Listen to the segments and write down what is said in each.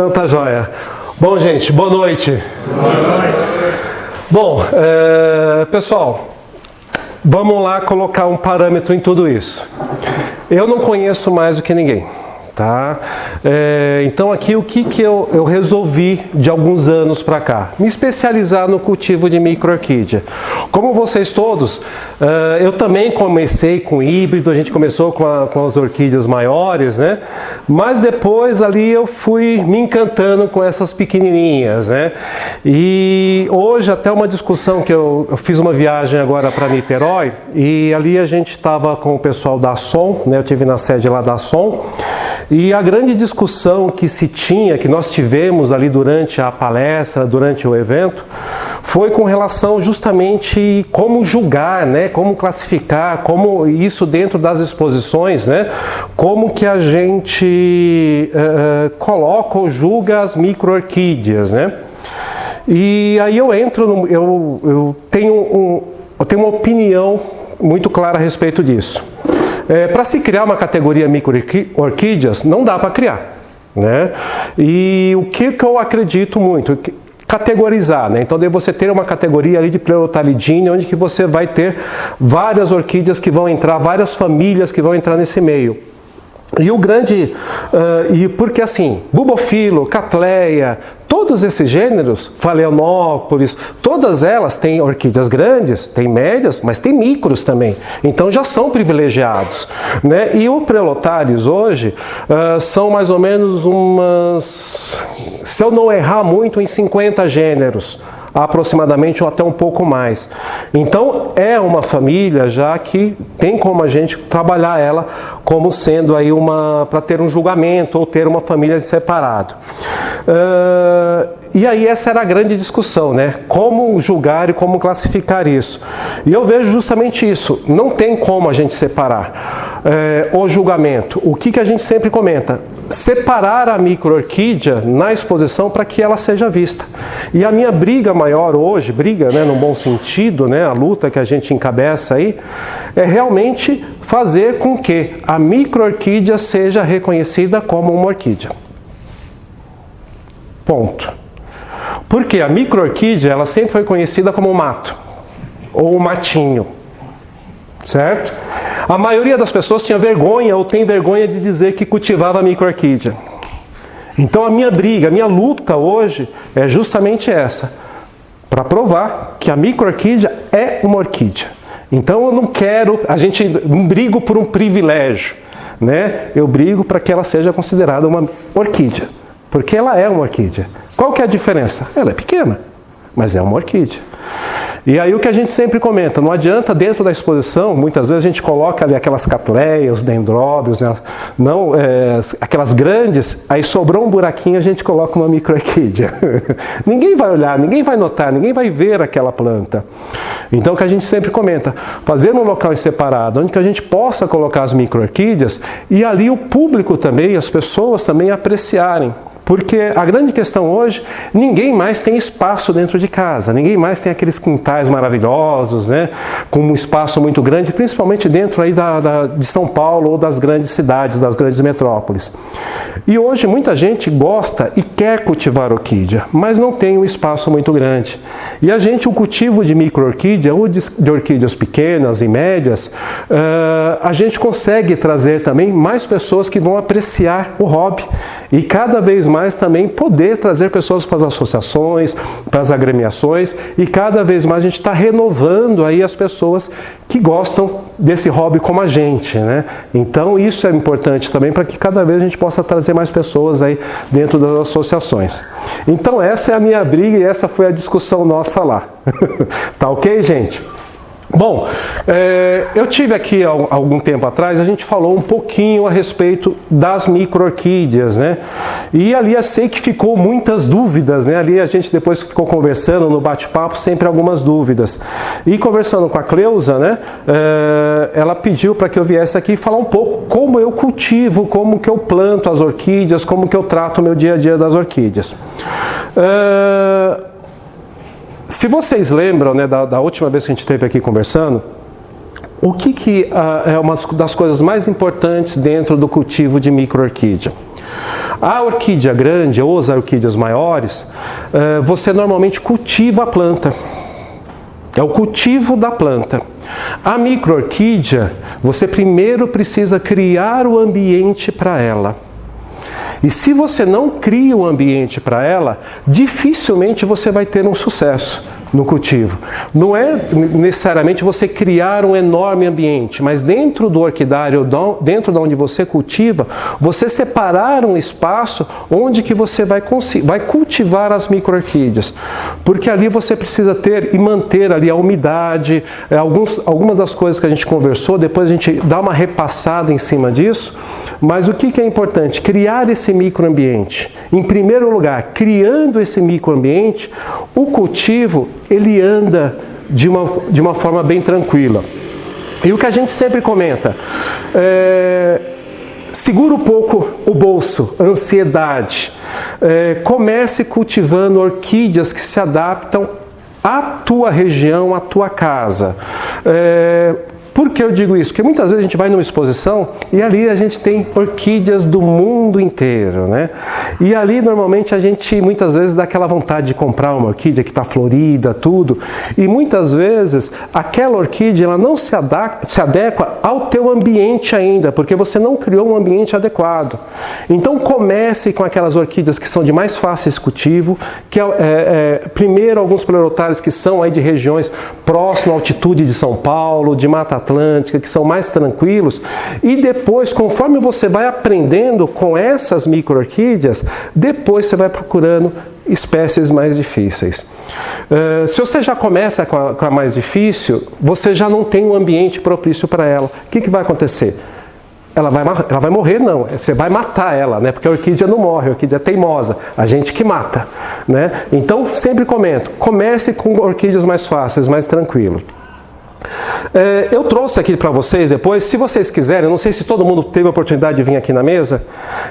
Então tá joia. Bom, gente, boa noite. Boa noite. Bom, pessoal, vamos lá colocar um parâmetro em tudo isso. Eu não conheço mais do que ninguém, tá? Então aqui o que eu resolvi de alguns anos para cá? Me especializar no cultivo de micro-orquídea. Como vocês todos, eu também comecei com híbrido, a gente começou com as orquídeas maiores, né? Mas depois ali eu fui me encantando com essas pequenininhas, né? E hoje até uma discussão que eu fiz uma viagem agora para Niterói e ali a gente estava com o pessoal da Som, né? Eu estive na sede lá da Som e a grande discussão que nós tivemos ali durante a palestra, durante o evento, foi com relação justamente como julgar, né? Como classificar, como isso dentro das exposições, né? Como que a gente coloca ou julga as micro-orquídeas, né? E aí eu entro, eu tenho uma opinião muito clara a respeito disso. Para se criar uma categoria micro-orquídeas, não dá para criar, né? E o que eu acredito muito? Categorizar, né? Então daí você ter uma categoria ali de Pleurotalidine, onde que você vai ter várias orquídeas que vão entrar, várias famílias que vão entrar nesse meio. E o grande, porque assim, Bulbophyllum, Cattleya, todos esses gêneros, Phalaenopsis, todas elas têm orquídeas grandes, têm médias, mas tem micros também. Então já são privilegiados, né? E o Prelotarius hoje são mais ou menos se eu não errar muito, em 50 gêneros. Aproximadamente ou até um pouco mais. Então é uma família já que tem como a gente trabalhar ela como sendo aí para ter um julgamento ou ter uma família separada. E aí essa era a grande discussão, né? Como julgar e como classificar isso. E eu vejo justamente isso. Não tem como a gente separar o julgamento. O que a gente sempre comenta? Separar a micro-orquídea na exposição para que ela seja vista. E a minha briga maior hoje, né, no bom sentido, né, a luta que a gente encabeça aí, é realmente fazer com que a micro-orquídea seja reconhecida como uma orquídea. Ponto. Porque a micro-orquídea, ela sempre foi conhecida como mato, ou matinho, certo? A maioria das pessoas tinha vergonha ou tem vergonha de dizer que cultivava micro-orquídea. Então a minha briga, a minha luta hoje é justamente essa, para provar que a micro-orquídea é uma orquídea. Então eu não brigo por um privilégio, né? Eu brigo para que ela seja considerada uma orquídea, porque ela é uma orquídea. Qual que é a diferença? Ela é pequena, mas é uma orquídea. E aí o que a gente sempre comenta, não adianta dentro da exposição, muitas vezes a gente coloca ali aquelas Cattleya, os dendróbios, né? Não, aquelas grandes, aí sobrou um buraquinho, a gente coloca uma micro-orquídea. Ninguém vai olhar, ninguém vai notar, ninguém vai ver aquela planta. Então o que a gente sempre comenta, fazer um local separado, onde que a gente possa colocar as micro-orquídeas e ali o público também, as pessoas também apreciarem. Porque a grande questão hoje, ninguém mais tem espaço dentro de casa, ninguém mais tem aqueles quintais maravilhosos, né, com um espaço muito grande, principalmente dentro aí de São Paulo ou das grandes cidades, das grandes metrópoles. E hoje muita gente gosta e quer cultivar orquídea, mas não tem um espaço muito grande. E o cultivo de micro-orquídea ou de orquídeas pequenas e médias, a gente consegue trazer também mais pessoas que vão apreciar o hobby e cada vez mais também poder trazer pessoas para as associações, para as agremiações e cada vez mais a gente está renovando aí as pessoas que gostam desse hobby como a gente, né? Então isso é importante também para que cada vez a gente possa trazer mais pessoas aí dentro das associações. Então essa é a minha briga e essa foi a discussão nossa lá. Tá ok, gente? Bom, eu tive aqui há algum tempo atrás, a gente falou um pouquinho a respeito das micro-orquídeas, né? E ali eu sei que ficou muitas dúvidas, né? Ali a gente depois ficou conversando no bate-papo, sempre algumas dúvidas. E conversando com a Cleusa, né? Ela pediu para que eu viesse aqui falar um pouco como eu cultivo, como que eu planto as orquídeas, como que eu trato o meu dia a dia das orquídeas. Se vocês lembram, né, da última vez que a gente esteve aqui conversando, o que é uma das coisas mais importantes dentro do cultivo de micro-orquídea? A orquídea grande ou as orquídeas maiores, você normalmente cultiva a planta. É o cultivo da planta. A micro-orquídea, você primeiro precisa criar o ambiente para ela. E se você não cria o ambiente para ela, dificilmente você vai ter um sucesso no cultivo. Não é necessariamente você criar um enorme ambiente, mas dentro do orquidário, dentro de onde você cultiva, você separar um espaço onde que você vai cultivar as micro-orquídeas. Porque ali você precisa ter e manter ali a umidade, algumas das coisas que a gente conversou, depois a gente dá uma repassada em cima disso. Mas o que é importante? Criar esse microambiente. Em primeiro lugar, criando esse microambiente, o cultivo ele anda de uma forma bem tranquila. E o que a gente sempre comenta, segura um pouco o bolso, a ansiedade. Comece cultivando orquídeas que se adaptam à tua região, à tua casa. Por que eu digo isso? Porque muitas vezes a gente vai numa exposição e ali a gente tem orquídeas do mundo inteiro, né? E ali normalmente a gente muitas vezes dá aquela vontade de comprar uma orquídea que está florida, tudo. E muitas vezes aquela orquídea ela não se adequa ao teu ambiente ainda, porque você não criou um ambiente adequado. Então comece com aquelas orquídeas que são de mais fácil cultivo, que primeiro alguns pleurotários que são aí de regiões próximas à altitude de São Paulo, de Mata Atlântica, que são mais tranquilos, e depois, conforme você vai aprendendo com essas micro-orquídeas, depois você vai procurando espécies mais difíceis. Se você já começa com a mais difícil, você já não tem um ambiente propício para ela. O que vai acontecer? Ela vai morrer, não. Você vai matar ela, né? Porque a orquídea não morre, a orquídea é teimosa. A gente que mata, né? Então, sempre comento, comece com orquídeas mais fáceis, mais tranquilas. Eu trouxe aqui para vocês depois, se vocês quiserem, eu não sei se todo mundo teve a oportunidade de vir aqui na mesa,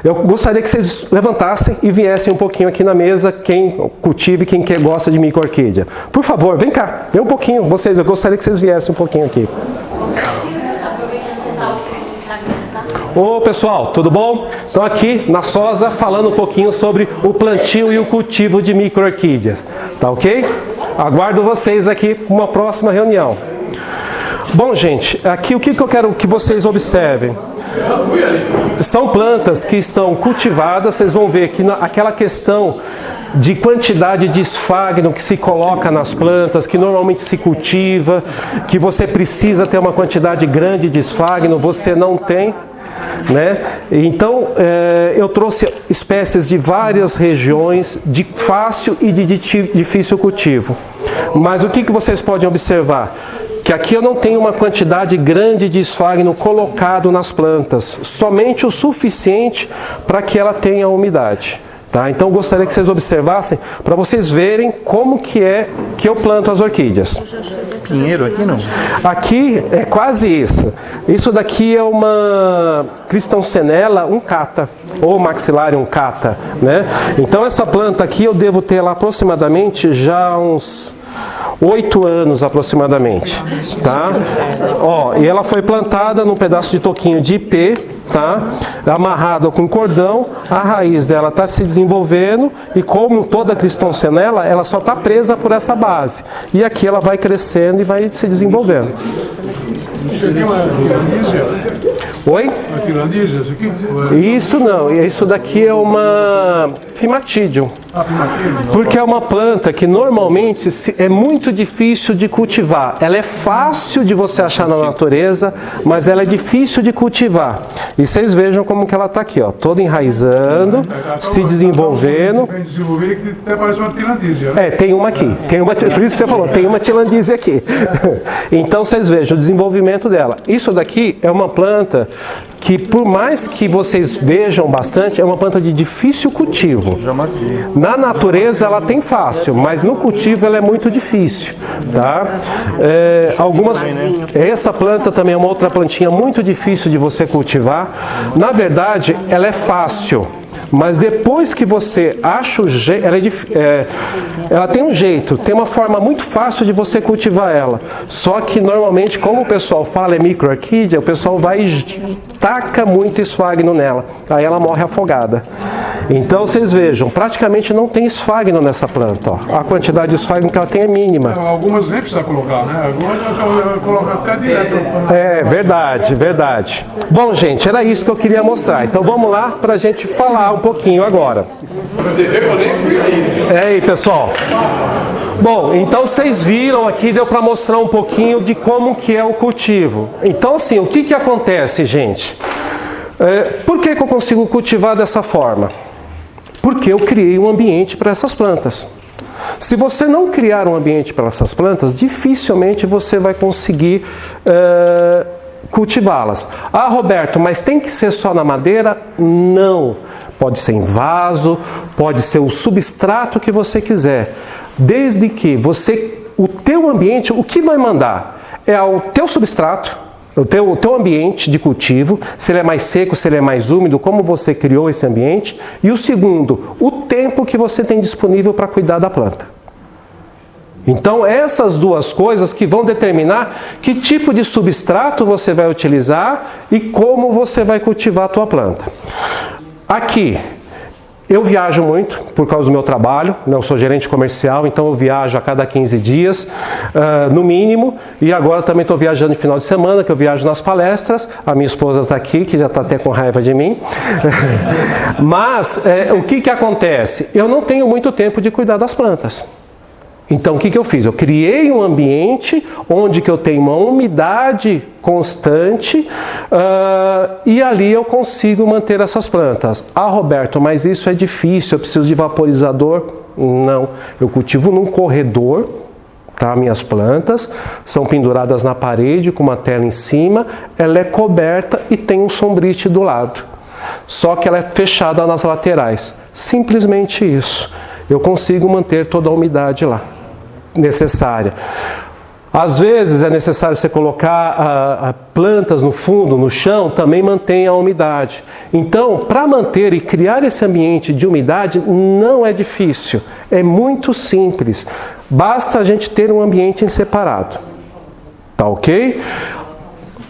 eu gostaria que vocês levantassem e viessem um pouquinho aqui na mesa, quem cultiva e quem gosta de micro-orquídea. Por favor, vem cá, vem um pouquinho, eu gostaria que vocês viessem um pouquinho aqui. Ô pessoal, tudo bom? Estou aqui na Sosa falando um pouquinho sobre o plantio e o cultivo de micro-orquídeas, tá ok? Aguardo vocês aqui para uma próxima reunião. Bom, gente, aqui o que eu quero que vocês observem? São plantas que estão cultivadas, vocês vão ver que aquela questão de quantidade de esfagno que se coloca nas plantas, que normalmente se cultiva, que você precisa ter uma quantidade grande de esfagno, você não tem, né? Então, eu trouxe espécies de várias regiões, de fácil e de difícil cultivo. Mas o que vocês podem observar? Que aqui eu não tenho uma quantidade grande de esfagno colocado nas plantas, somente o suficiente para que ela tenha umidade. Tá? Então eu gostaria que vocês observassem para vocês verem como que eu planto as orquídeas. Pinheiro aqui não? Aqui é quase isso. Isso daqui é uma Cristoncenella uncata, ou Maxillarium cata, né? Então essa planta aqui eu devo ter lá aproximadamente já uns 8 anos aproximadamente, tá? Ó, e ela foi plantada num pedaço de toquinho de ipê, tá? Amarrada com cordão, a raiz dela está se desenvolvendo e como toda Cristoncenella, ela só está presa por essa base. E aqui ela vai crescendo e vai se desenvolvendo. Isso aqui é uma quilandísia? Oi? Uma quilandísia, isso aqui? Isso não, isso daqui é uma Fimatidium. Porque é uma planta que normalmente é muito difícil de cultivar. Ela é fácil de você achar na natureza, mas ela é difícil de cultivar. E vocês vejam como que ela está aqui, ó, toda enraizando, se desenvolvendo. Até parece uma tilandísia, né? Tem uma aqui. Por isso você falou, tem uma tilandísia aqui. Então vocês vejam o desenvolvimento dela. Isso daqui é uma planta que, por mais que vocês vejam bastante, é uma planta de difícil cultivo. Na natureza ela tem fácil, mas no cultivo ela é muito difícil, tá? Essa planta também é uma outra plantinha muito difícil de você cultivar. Na verdade, ela é fácil. Mas depois que você acha o jeito, ela tem um jeito, tem uma forma muito fácil de você cultivar ela. Só que normalmente, como o pessoal fala é micro-orquídea, o pessoal vai e taca muito esfagno nela. Aí ela morre afogada. Então vocês vejam, praticamente não tem esfagno nessa planta. Ó. A quantidade de esfagno que ela tem é mínima. Algumas nem precisa colocar, né? Algumas colocar até direto. É, verdade, verdade. Bom, gente, era isso que eu queria mostrar. Então vamos lá para a gente falar um pouquinho agora. Você vê que eu nem fui aí. É aí, pessoal. Bom, então vocês viram aqui, deu para mostrar um pouquinho de como que é o cultivo. Então assim, o que que acontece, gente? Por que que eu consigo cultivar dessa forma? Porque eu criei um ambiente para essas plantas. Se você não criar um ambiente para essas plantas, dificilmente você vai conseguir cultivá-las. Ah, Roberto, mas tem que ser só na madeira? Não. Pode ser em vaso, pode ser o substrato que você quiser. Desde que o teu ambiente, o que vai mandar é o teu substrato, o teu ambiente de cultivo, se ele é mais seco, se ele é mais úmido, como você criou esse ambiente. E o segundo, o tempo que você tem disponível para cuidar da planta. Então, essas duas coisas que vão determinar que tipo de substrato você vai utilizar e como você vai cultivar a tua planta. Aqui, eu viajo muito por causa do meu trabalho, eu sou gerente comercial, então eu viajo a cada 15 dias, no mínimo, e agora também estou viajando no final de semana, que eu viajo nas palestras, a minha esposa está aqui, que já está até com raiva de mim. Mas, o que que acontece? Eu não tenho muito tempo de cuidar das plantas. Então, o que que eu fiz? Eu criei um ambiente onde que eu tenho uma umidade constante e ali eu consigo manter essas plantas. Ah, Roberto, mas isso é difícil, eu preciso de vaporizador? Não, eu cultivo num corredor, tá? Minhas plantas são penduradas na parede com uma tela em cima, ela é coberta e tem um sombrite do lado. Só que ela é fechada nas laterais. Simplesmente isso. Eu consigo manter toda a umidade lá necessária. Às vezes é necessário você colocar plantas no fundo, no chão, também mantém a umidade. Então, para manter e criar esse ambiente de umidade não é difícil, é muito simples. Basta a gente ter um ambiente separado. Tá ok?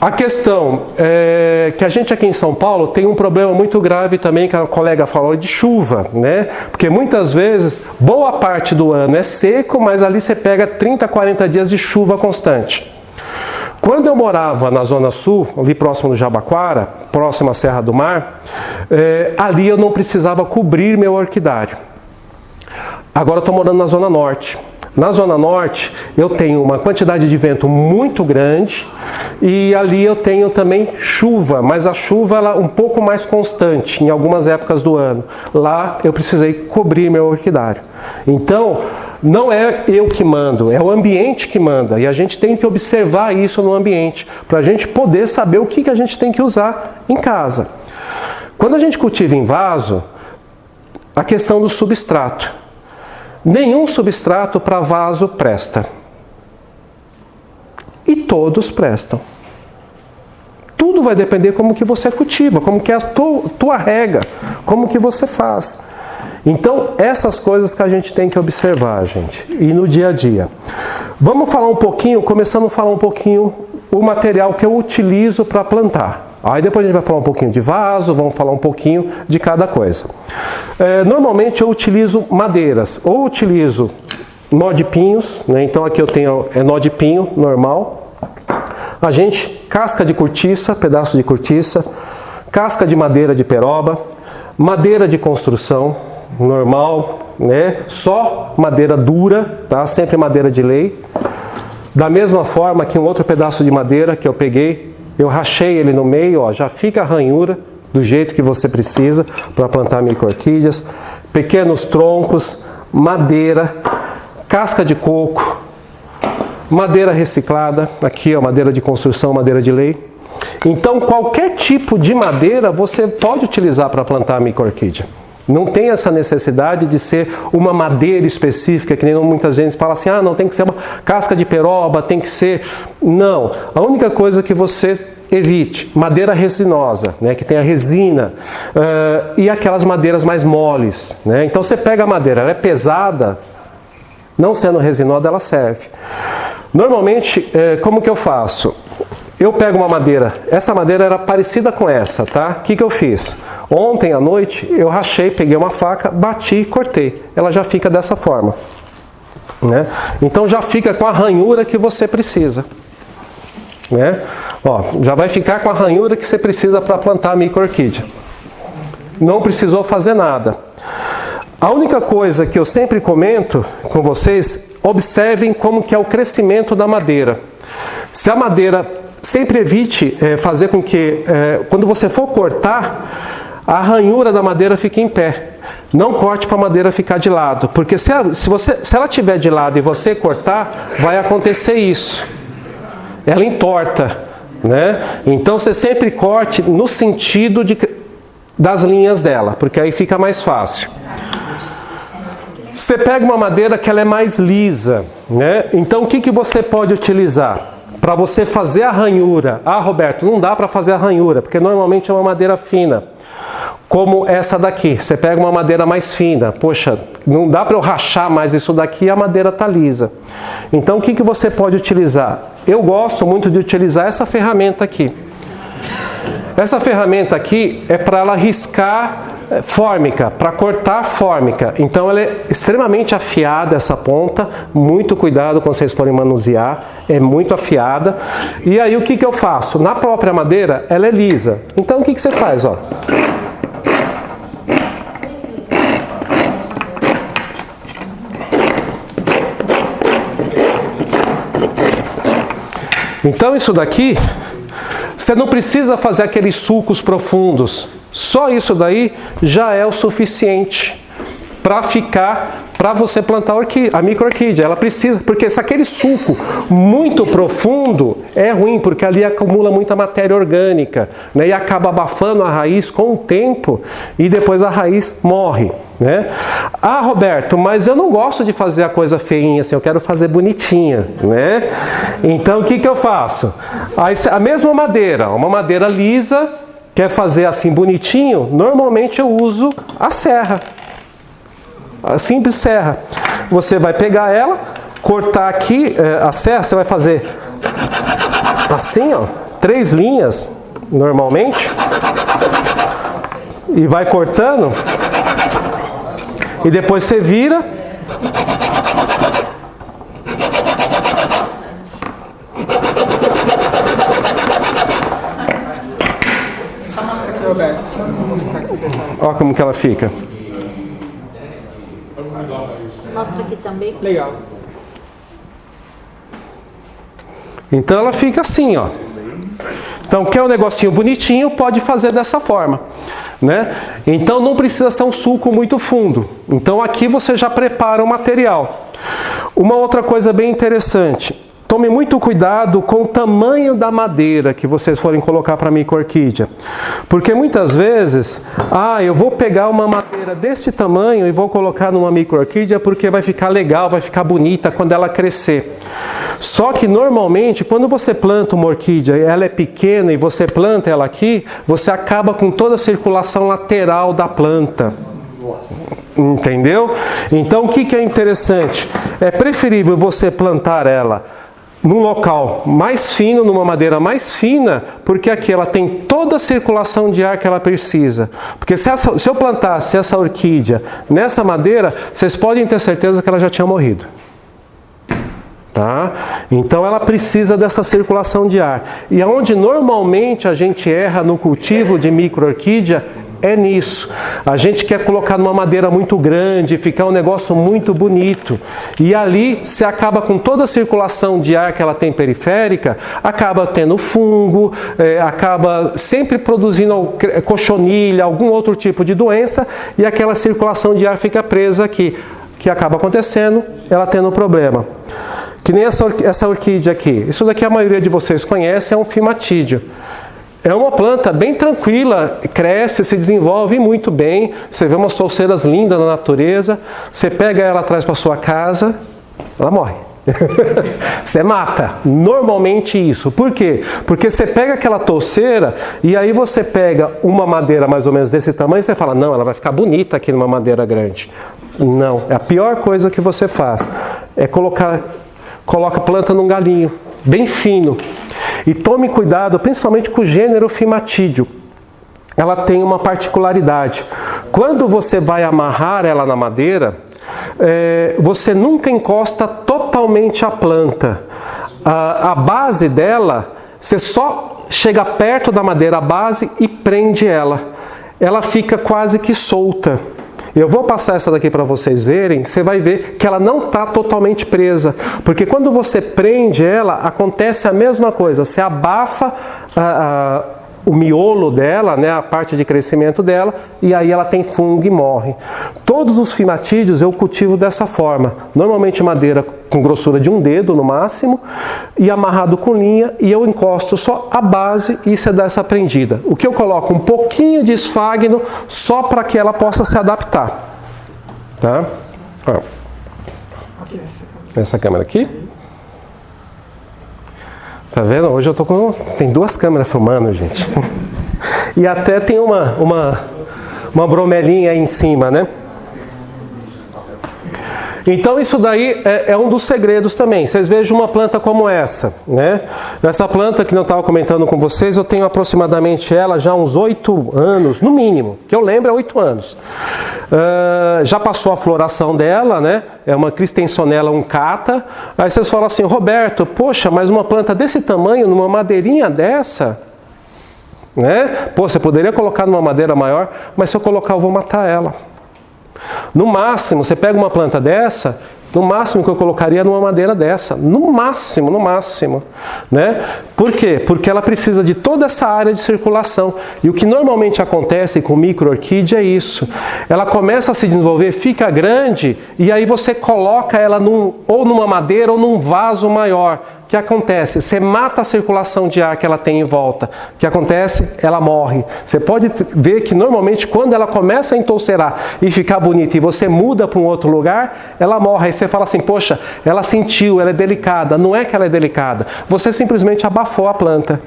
A questão é que a gente aqui em São Paulo tem um problema muito grave também, que a colega falou, de chuva, né? Porque muitas vezes, boa parte do ano é seco, mas ali você pega 30, 40 dias de chuva constante. Quando eu morava na Zona Sul, ali próximo do Jabaquara, próximo à Serra do Mar, ali eu não precisava cobrir meu orquidário. Agora eu estou morando na Zona Norte. Na Zona Norte eu tenho uma quantidade de vento muito grande e ali eu tenho também chuva, mas a chuva ela é um pouco mais constante em algumas épocas do ano. Lá eu precisei cobrir meu orquidário. Então, não é eu que mando, é o ambiente que manda e a gente tem que observar isso no ambiente para a gente poder saber o que a gente tem que usar em casa. Quando a gente cultiva em vaso, a questão do substrato. Nenhum substrato para vaso presta. E todos prestam. Tudo vai depender como que você cultiva, como que é a tua rega, como que você faz. Então, essas coisas que a gente tem que observar, gente, e no dia a dia. Vamos falar um pouquinho, começando a falar um pouquinho o material que eu utilizo para plantar. Aí depois a gente vai falar um pouquinho de vaso, vamos falar um pouquinho de cada coisa. Normalmente eu utilizo madeiras, ou utilizo nó de pinhos, né? Então aqui eu tenho nó de pinho normal. A gente, casca de cortiça, pedaço de cortiça, casca de madeira de peroba, madeira de construção normal, né? Só madeira dura, tá? Sempre madeira de lei. Da mesma forma que um outro pedaço de madeira que eu peguei, eu rachei ele no meio, ó, já fica a ranhura do jeito que você precisa para plantar micro-orquídeas. Pequenos troncos, madeira, casca de coco, madeira reciclada, aqui ó, madeira de construção, madeira de lei. Então qualquer tipo de madeira você pode utilizar para plantar micro-orquídea. Não tem essa necessidade de ser uma madeira específica, que nem muitas vezes fala assim, ah, não, tem que ser uma casca de peroba, tem que ser... Não, a única coisa que você evite, madeira resinosa, né, que tem a resina, e aquelas madeiras mais moles, né? Então você pega a madeira, ela é pesada, não sendo resinosa, ela serve. Normalmente, como que eu faço? eu pego uma madeira, essa madeira era parecida com essa, tá? O que que eu fiz? Ontem à noite eu rachei, peguei uma faca, bati e cortei. Ela já fica dessa forma, né? Então já fica com a ranhura que você precisa, né? Ó, já vai ficar com a ranhura que você precisa para plantar a micro-orquídea. Não precisou fazer nada. A única coisa que eu sempre comento com vocês, observem como que é o crescimento da madeira. Se a madeira, sempre evite fazer com que, quando você for cortar, a ranhura da madeira fique em pé. Não corte para a madeira ficar de lado, porque se ela estiver de lado e você cortar, vai acontecer isso. Ela entorta, né? Então você sempre corte no sentido das linhas dela, porque aí fica mais fácil. Você pega uma madeira que ela é mais lisa, né? Então o que que você pode utilizar para você fazer a ranhura? Ah, Roberto, não dá para fazer a ranhura, porque normalmente é uma madeira fina, como essa daqui. Você pega uma madeira mais fina, poxa, não dá para eu rachar mais isso daqui e a madeira está lisa. Então o que que você pode utilizar? Eu gosto muito de utilizar essa ferramenta aqui. Essa ferramenta aqui é para ela riscar fórmica, para cortar fórmica. Então ela é extremamente afiada, essa ponta. Muito cuidado quando vocês forem manusear, é muito afiada. E aí o que que eu faço? Na própria madeira ela é lisa. Então o que que você faz? Ó? Então isso daqui, você não precisa fazer aqueles sulcos profundos. Só isso daí já é o suficiente para você plantar a micro-orquídea. Ela precisa, porque se aquele sulco muito profundo é ruim, porque ali acumula muita matéria orgânica, né, e acaba abafando a raiz com o tempo e depois a raiz morre, né? Ah, Roberto, mas eu não gosto de fazer a coisa feinha assim, eu quero fazer bonitinha, né? Então o que que eu faço? A mesma madeira, uma madeira lisa, quer fazer assim bonitinho, normalmente eu uso a serra. A simples serra. Você vai pegar ela, cortar aqui a serra, você vai fazer assim, ó, 3 linhas normalmente, e vai cortando, e depois você vira. Olha como que ela fica. Mostra aqui também. Legal. Então ela fica assim, ó. Então quer um negocinho bonitinho, pode fazer dessa forma, né? Então não precisa ser um sulco muito fundo. Então aqui você já prepara o material. Uma outra coisa bem interessante. Tome muito cuidado com o tamanho da madeira que vocês forem colocar para a micro-orquídea. Porque muitas vezes, eu vou pegar uma madeira desse tamanho e vou colocar numa micro-orquídea porque vai ficar legal, vai ficar bonita quando ela crescer. Só que normalmente, quando você planta uma orquídea, ela é pequena e você planta ela aqui, você acaba com toda a circulação lateral da planta. Entendeu? Então o que é interessante? É preferível você plantar ela num local mais fino, numa madeira mais fina, porque aqui ela tem toda a circulação de ar que ela precisa. Porque se eu plantasse essa orquídea nessa madeira, vocês podem ter certeza que ela já tinha morrido. Tá? Então ela precisa dessa circulação de ar. E aonde normalmente a gente erra no cultivo de micro-orquídea é nisso. A gente quer colocar numa madeira muito grande, ficar um negócio muito bonito. E ali se acaba com toda a circulação de ar que ela tem periférica, acaba tendo fungo, acaba sempre produzindo cochonilha, algum outro tipo de doença, e aquela circulação de ar fica presa aqui. O que acaba acontecendo? Ela tendo problema. Que nem essa orquídea aqui. Isso daqui a maioria de vocês conhece, é um fimatídeo. É uma planta bem tranquila, cresce, se desenvolve muito bem. Você vê umas touceiras lindas na natureza. Você pega ela, traz para sua casa, ela morre. Você mata. Normalmente isso. Por quê? Porque você pega aquela touceira e aí você pega uma madeira mais ou menos desse tamanho e você fala, não, ela vai ficar bonita aqui numa madeira grande. Não. É a pior coisa que você faz. É coloca a planta num galinho, bem fino. E tome cuidado, principalmente com o gênero Fimatídeo. Ela tem uma particularidade. Quando você vai amarrar ela na madeira, você nunca encosta totalmente a planta. A base dela, você só chega perto da madeira, a base, e prende ela. Ela fica quase que solta. Eu vou passar essa daqui para vocês verem, você vai ver que ela não está totalmente presa. Porque quando você prende ela, acontece a mesma coisa. Você abafa o miolo dela, né, a parte de crescimento dela, e aí ela tem fungo e morre. Todos os fimatídeos eu cultivo dessa forma. Normalmente madeira com grossura de um dedo no máximo, e amarrado com linha, e eu encosto só a base e você dá essa prendida. O que eu coloco? Um pouquinho de esfagno só para que ela possa se adaptar. Tá? Ó. Essa câmera aqui. Tá vendo? Hoje eu tô com... Tem 2 câmeras filmando, gente. E até tem uma bromelinha aí em cima, né? Então isso daí é um dos segredos também. Vocês vejam uma planta como essa, né? Essa planta que eu estava comentando com vocês, eu tenho aproximadamente ela já há uns 8 anos, no mínimo. Que eu lembro é 8 anos. Já passou a floração dela, né? É uma Christensonella uncata. Aí vocês falam assim, Roberto, poxa, mas uma planta desse tamanho, numa madeirinha dessa, né? Pô, você poderia colocar numa madeira maior, mas se eu colocar eu vou matar ela. No máximo, você pega uma planta dessa, no máximo que eu colocaria numa madeira dessa. No máximo. Né? Por quê? Porque ela precisa de toda essa área de circulação. E o que normalmente acontece com micro-orquídea é isso. Ela começa a se desenvolver, fica grande, e aí você coloca ela ou numa madeira ou num vaso maior. O que acontece? Você mata a circulação de ar que ela tem em volta. O que acontece? Ela morre. Você pode ver que normalmente quando ela começa a entolcerar e ficar bonita e você muda para um outro lugar, ela morre. Aí você fala assim, poxa, ela sentiu, ela é delicada. Não é que ela é delicada. Você simplesmente abafou a planta.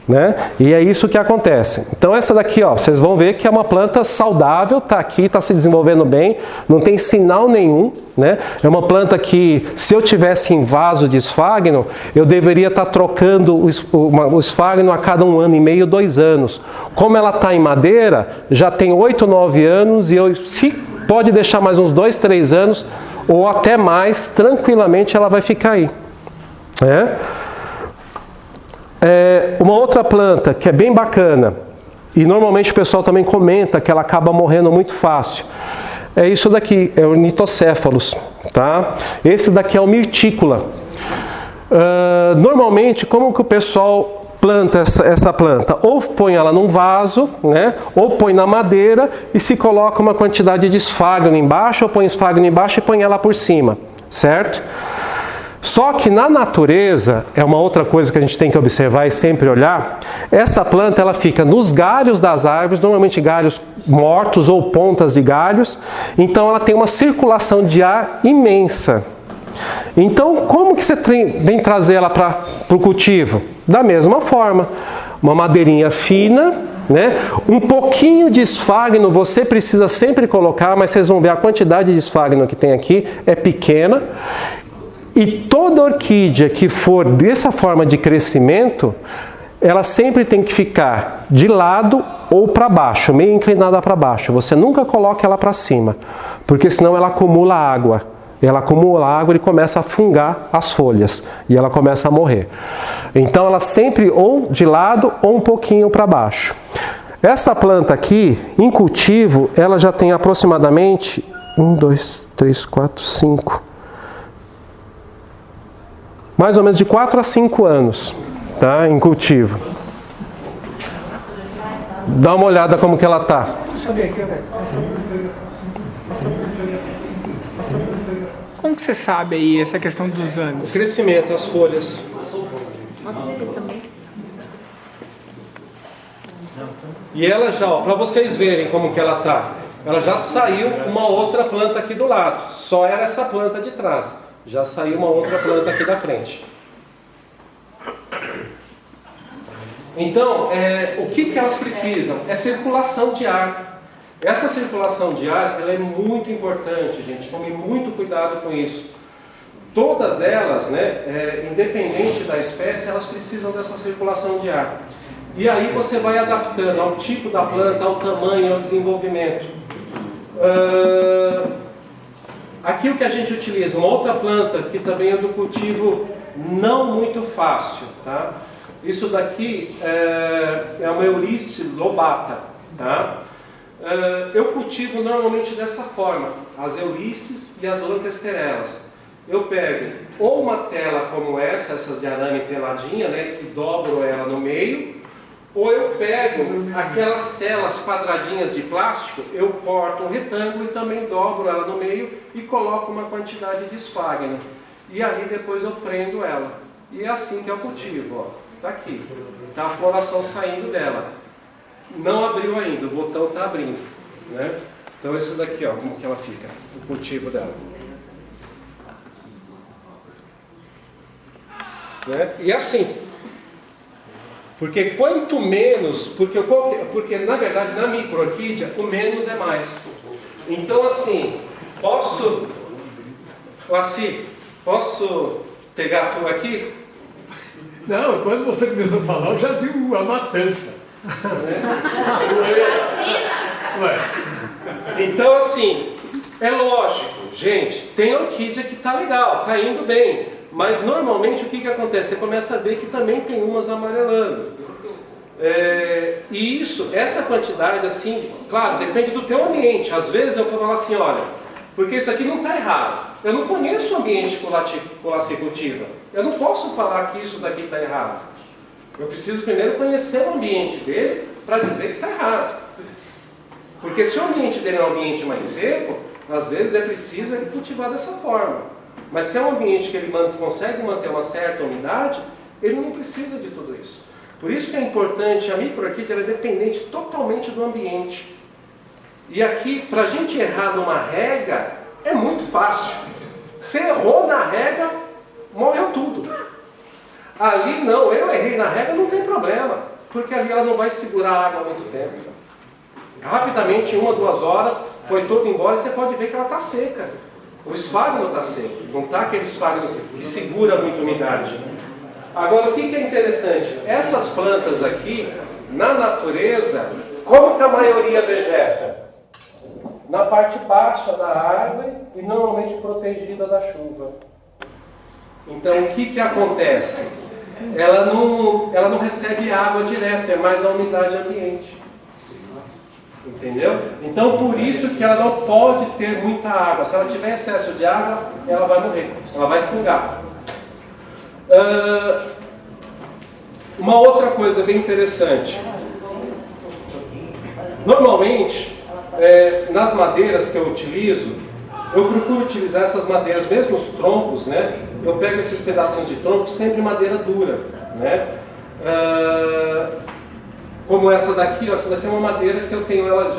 Né? E é isso que acontece. Então essa daqui, ó, vocês vão ver que é uma planta saudável, está aqui, está se desenvolvendo bem, não tem sinal nenhum, né? É uma planta que, se eu tivesse em vaso de esfagno, eu deveria estar trocando o esfagno a cada 1 ano e meio, 2 anos. Como ela está em madeira, já tem 8, 9 anos e se pode deixar mais uns 2, 3 anos ou até mais, tranquilamente ela vai ficar aí. Uma outra planta que é bem bacana, e normalmente o pessoal também comenta que ela acaba morrendo muito fácil, é isso daqui, é o Nitocéphalus, tá? Esse daqui é o Mirtícula. Normalmente, como que o pessoal planta essa planta? Ou põe ela num vaso, né? Ou põe na madeira e se coloca uma quantidade de esfagno embaixo, ou põe esfagno embaixo e põe ela por cima, certo? Só que na natureza, é uma outra coisa que a gente tem que observar e sempre olhar, essa planta ela fica nos galhos das árvores, normalmente galhos mortos ou pontas de galhos, então ela tem uma circulação de ar imensa. Então, como que você vem trazer ela para o cultivo? Da mesma forma, uma madeirinha fina, né? Um pouquinho de esfagno você precisa sempre colocar, mas vocês vão ver a quantidade de esfagno que tem aqui é pequena. E toda orquídea que for dessa forma de crescimento, ela sempre tem que ficar de lado ou para baixo, meio inclinada para baixo. Você nunca coloca ela para cima, porque senão ela acumula água. Ela acumula água e começa a fungar as folhas e ela começa a morrer. Então ela sempre ou de lado ou um pouquinho para baixo. Essa planta aqui, em cultivo, ela já tem aproximadamente 1, 2, 3, 4, 5... mais ou menos de 4 a 5 anos, tá? Em cultivo. Dá uma olhada como que ela tá. Como que você sabe aí essa questão dos anos? O crescimento, as folhas. Mostra ele também. E ela já, ó, para vocês verem como que ela tá. Ela já saiu uma outra planta aqui do lado. Só era essa planta de trás. Já saiu uma outra planta aqui da frente. Então, o que elas precisam? É circulação de ar. Essa circulação de ar ela é muito importante, gente. Tome muito cuidado com isso. todas elas, né, independente da espécie, elas precisam dessa circulação de ar. E aí você vai adaptando ao tipo da planta, ao tamanho, ao desenvolvimento. Aqui o que a gente utiliza, uma outra planta que também é do cultivo não muito fácil, tá? Isso daqui é uma Eulistes lobata, tá? Eu cultivo normalmente dessa forma, as Eulistes e as Lancasterelas. Eu pego ou uma tela como essa, essas de arame peladinha, né, que dobro ela no meio, ou eu pego aquelas telas quadradinhas de plástico, eu corto um retângulo e também dobro ela no meio e coloco uma quantidade de esfagno. E ali depois eu prendo ela. E é assim que eu cultivo, ó. Tá aqui. Tá a floração saindo dela. Não abriu ainda, o botão está abrindo, né? Então esse daqui, ó, como que ela fica, o cultivo dela. Né? E assim, porque quanto menos, porque na verdade na microorquídea o menos é mais. Então assim, posso pegar tu aqui? Não, quando você começou a falar, eu já vi a matança. Ué. Então assim, é lógico, gente, tem orquídea que tá legal, tá indo bem. Mas normalmente o que acontece? Você começa a ver que também tem umas amarelando. E essa quantidade assim, claro, depende do teu ambiente. Às vezes eu vou falar assim, olha, porque isso aqui não está errado. Eu não conheço o ambiente que o Laci cultiva. Eu não posso falar que isso daqui está errado. Eu preciso primeiro conhecer o ambiente dele para dizer que está errado. Porque se o ambiente dele é um ambiente mais seco, às vezes é preciso ele cultivar dessa forma. Mas se é um ambiente que ele consegue manter uma certa umidade, ele não precisa de tudo isso. Por isso que é importante, a microorquídea é dependente totalmente do ambiente. E aqui, para a gente errar numa rega, é muito fácil. Se errou na rega, morreu tudo. Ali não, eu errei na rega, não tem problema. Porque ali ela não vai segurar a água há muito tempo. Rapidamente, em 1 ou 2 horas, foi todo embora e você pode ver que ela está seca. O esfagno está seco, não está aquele esfagno que segura muito umidade. Agora, o que é interessante? Essas plantas aqui, na natureza, como que a maioria vegeta? Na parte baixa da árvore e normalmente protegida da chuva. Então, o que acontece? Ela não recebe água direto, é mais a umidade ambiente. Entendeu? Então, por isso que ela não pode ter muita água. Se ela tiver excesso de água, ela vai morrer, ela vai fungar. Uma outra coisa bem interessante. Normalmente, nas madeiras que eu utilizo, eu procuro utilizar essas madeiras, mesmo os troncos, né? Eu pego esses pedacinhos de tronco, sempre madeira dura, né? Como essa daqui é uma madeira que eu tenho, ela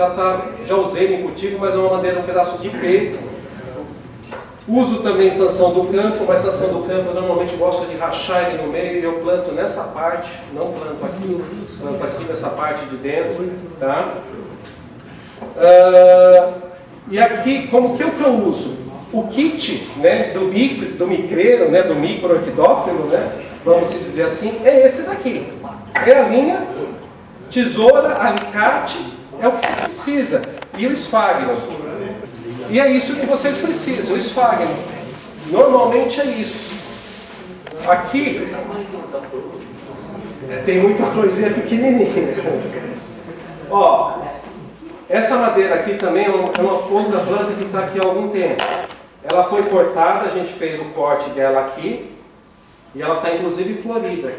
já usei em cultivo, mas é uma madeira, um pedaço de ipê. Uso também sanção do campo, mas sanção do campo eu normalmente gosto de rachar ele no meio e eu planto nessa parte, não planto aqui nessa parte de dentro, tá? E aqui, como que eu uso? O kit, né, do micreiro, né, do microorquidófilo, né, vamos dizer assim, é esse daqui. É a linha, tesoura, alicate, é o que você precisa. E o esfagno. E é isso que vocês precisam, o esfagno. Normalmente é isso. Aqui tem muita florzinha pequenininha. Ó, essa madeira aqui também é uma outra planta que está aqui há algum tempo. Ela foi cortada, a gente fez o corte dela aqui. E ela está inclusive florida.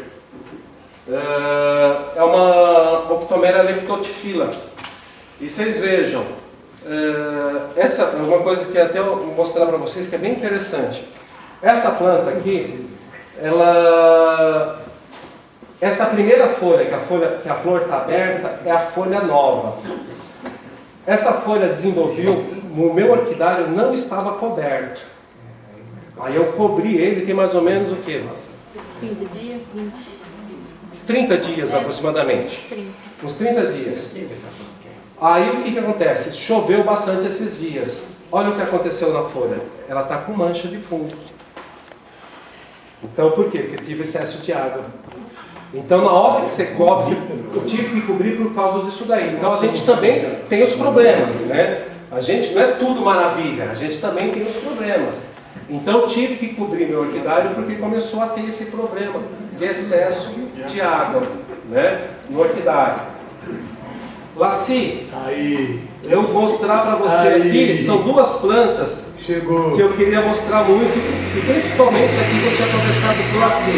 É uma Optomera leptotifila. E vocês vejam, essa é uma coisa que até eu vou mostrar para vocês que é bem interessante. Essa planta aqui, essa primeira folha, que a flor está aberta, é a folha nova. Essa folha desenvolveu, o meu orquidário não estava coberto. Aí eu cobri ele, tem mais ou menos o quê? 15 dias, 20. 30 dias aproximadamente. 30. Uns 30 dias. Aí o que acontece? Choveu bastante esses dias. Olha o que aconteceu na folha. Ela está com mancha de fungo. Então por quê? Porque tive excesso de água. Então na hora que você cobre, eu tive que cobrir por causa disso daí. Então a gente também tem os problemas, né? A gente não é tudo maravilha, a gente também tem os problemas. Então eu tive que cobrir meu orquidário porque começou a ter esse problema de excesso de água, né, no orquidário. Laci, eu vou mostrar para você aqui, são duas plantas que eu queria mostrar muito, e principalmente aqui que eu tinha conversado com o Laci.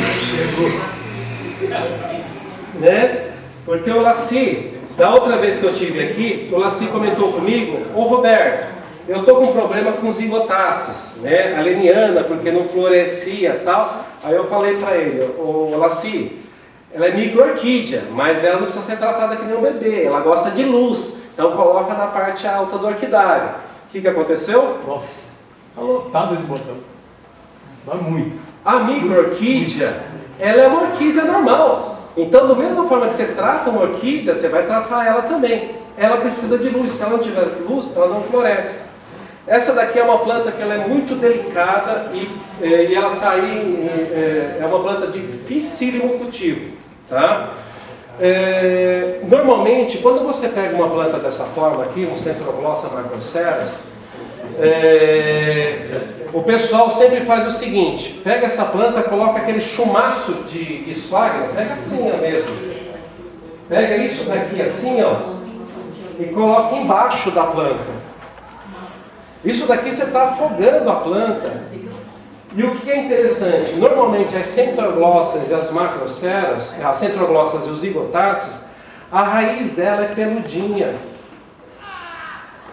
Né? Porque o Laci, da outra vez que eu estive aqui, o Laci comentou comigo, ô Roberto, eu estou com um problema com zigotastes, né? A leniana, porque não florescia e tal. Aí eu falei para ele, ô Laci, ela é micro-orquídea, mas ela não precisa ser tratada que nem um bebê, ela gosta de luz, então coloca na parte alta do orquidário. O que aconteceu? Nossa, está lotado de botão. Dá muito. A micro-orquídea, ela é uma orquídea normal. Então, da mesma forma que você trata uma orquídea, você vai tratar ela também. Ela precisa de luz, se ela não tiver luz, ela não floresce. Essa daqui é uma planta que ela é muito delicada e ela está aí, é uma planta dificílimo cultivo. Tá? Normalmente, quando você pega uma planta dessa forma aqui, um Centroglossa macroceras, o pessoal sempre faz o seguinte, pega essa planta, coloca aquele chumaço de esfagno, pega assim ó, mesmo, pega isso daqui assim ó, e coloca embaixo da planta. Isso daqui você está afogando a planta. E o que é interessante, normalmente as centroglossas e as macroceras, as centroglossas e os zigotastes, a raiz dela é peludinha.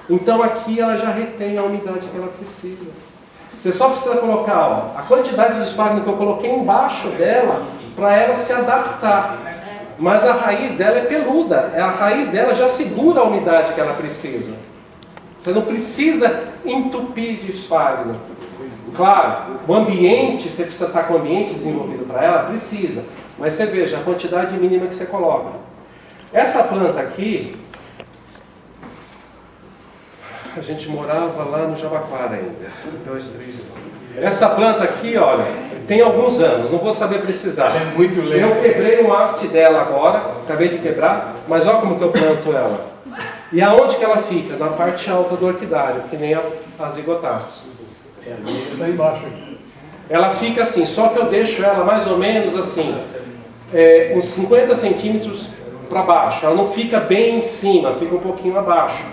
Então aqui ela já retém a umidade que ela precisa. Você só precisa colocar ó, a quantidade de esfagno que eu coloquei embaixo dela para ela se adaptar. Mas a raiz dela é peluda, a raiz dela já segura a umidade que ela precisa. Você não precisa entupir de esfagno. Claro, o ambiente, você precisa estar com o ambiente desenvolvido para ela, precisa. Mas você veja a quantidade mínima que você coloca. Essa planta aqui, a gente morava lá no Jabaquara ainda. 2, 3. Essa planta aqui, olha, tem alguns anos, não vou saber precisar. Ela é muito lenta. Eu quebrei o haste dela agora, acabei de quebrar, mas olha como que eu planto ela. E aonde que ela fica? Na parte alta do orquidário, que nem as zigotastes. Está embaixo. Ela fica assim, só que eu deixo ela mais ou menos assim, uns 50 centímetros para baixo. Ela não fica bem em cima, fica um pouquinho abaixo.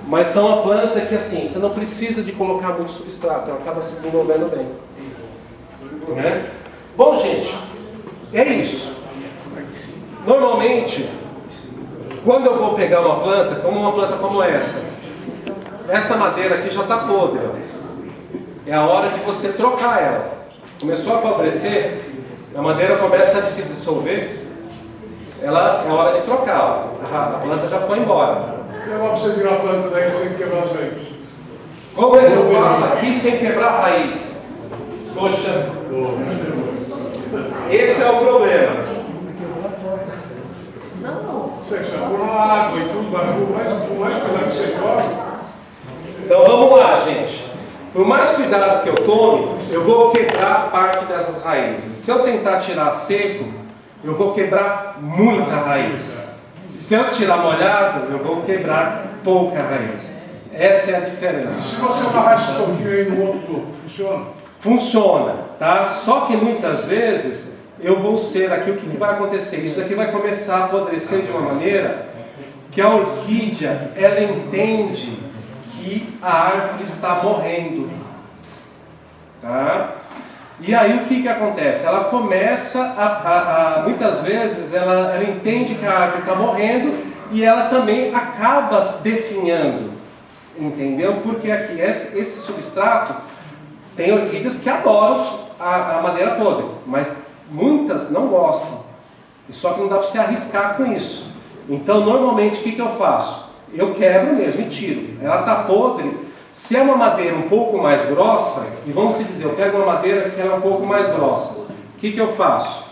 Mas são uma planta que assim, você não precisa de colocar muito substrato, ela acaba se desenvolvendo bem. Né? Bom, gente, é isso. Normalmente, quando eu vou pegar uma planta como essa madeira aqui já está podre. Ó. É a hora de você trocar ela. Começou a apodrecer, a madeira começa a se dissolver, é a hora de trocar. Ó. A planta já foi embora. Eu vou você virar a planta daí sem quebrar as raízes. Como é que eu faço aqui sem quebrar a raiz? Poxa, esse é o problema. Você por água e tudo, mas por mais cuidado que você tome. Então vamos lá, gente. Por mais cuidado que eu tome, eu vou quebrar parte dessas raízes. Se eu tentar tirar seco, eu vou quebrar muita raiz. Se eu tirar molhado, eu vou quebrar pouca raiz. Essa é a diferença. Se você amarrar esse toquinho aí no outro toco, funciona? Funciona, tá? Só que muitas vezes eu vou ser aqui, o que vai acontecer? Isso daqui vai começar a apodrecer de uma maneira que a orquídea, ela entende que a árvore está morrendo, tá? E aí o que acontece? Ela começa muitas vezes ela entende que a árvore está morrendo e ela também acaba definhando, entendeu? Porque aqui esse substrato tem orquídeas que adoram a madeira podre, mas muitas não gostam. Só que não dá para você arriscar com isso. Então normalmente o que eu faço? Eu quebro mesmo e tiro. Ela está podre. Se é uma madeira um pouco mais grossa, e vamos dizer, eu pego uma madeira que ela é um pouco mais grossa, o que eu faço?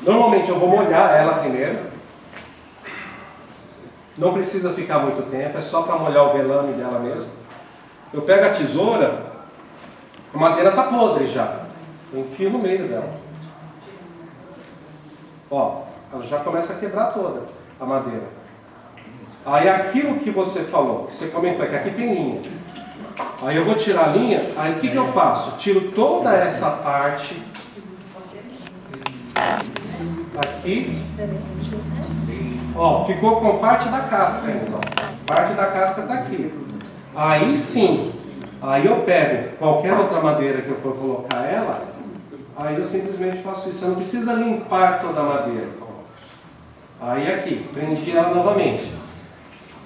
Normalmente eu vou molhar ela primeiro. Não precisa ficar muito tempo, é só para molhar o velame dela mesmo. Eu pego a tesoura, a madeira está podre já. Eu enfio no meio dela. Ó, ela já começa a quebrar toda a madeira. Aí aquilo que você falou, que você comentou, que aqui tem linha. Aí eu vou tirar a linha, aí o que eu faço? Tiro toda essa parte aqui. Ó, ficou com parte da casca ainda. Parte da casca está aqui. Aí sim, aí eu pego qualquer outra madeira que eu for colocar ela, aí eu simplesmente faço isso. Você não precisa limpar toda a madeira. Aí aqui, prendi ela novamente.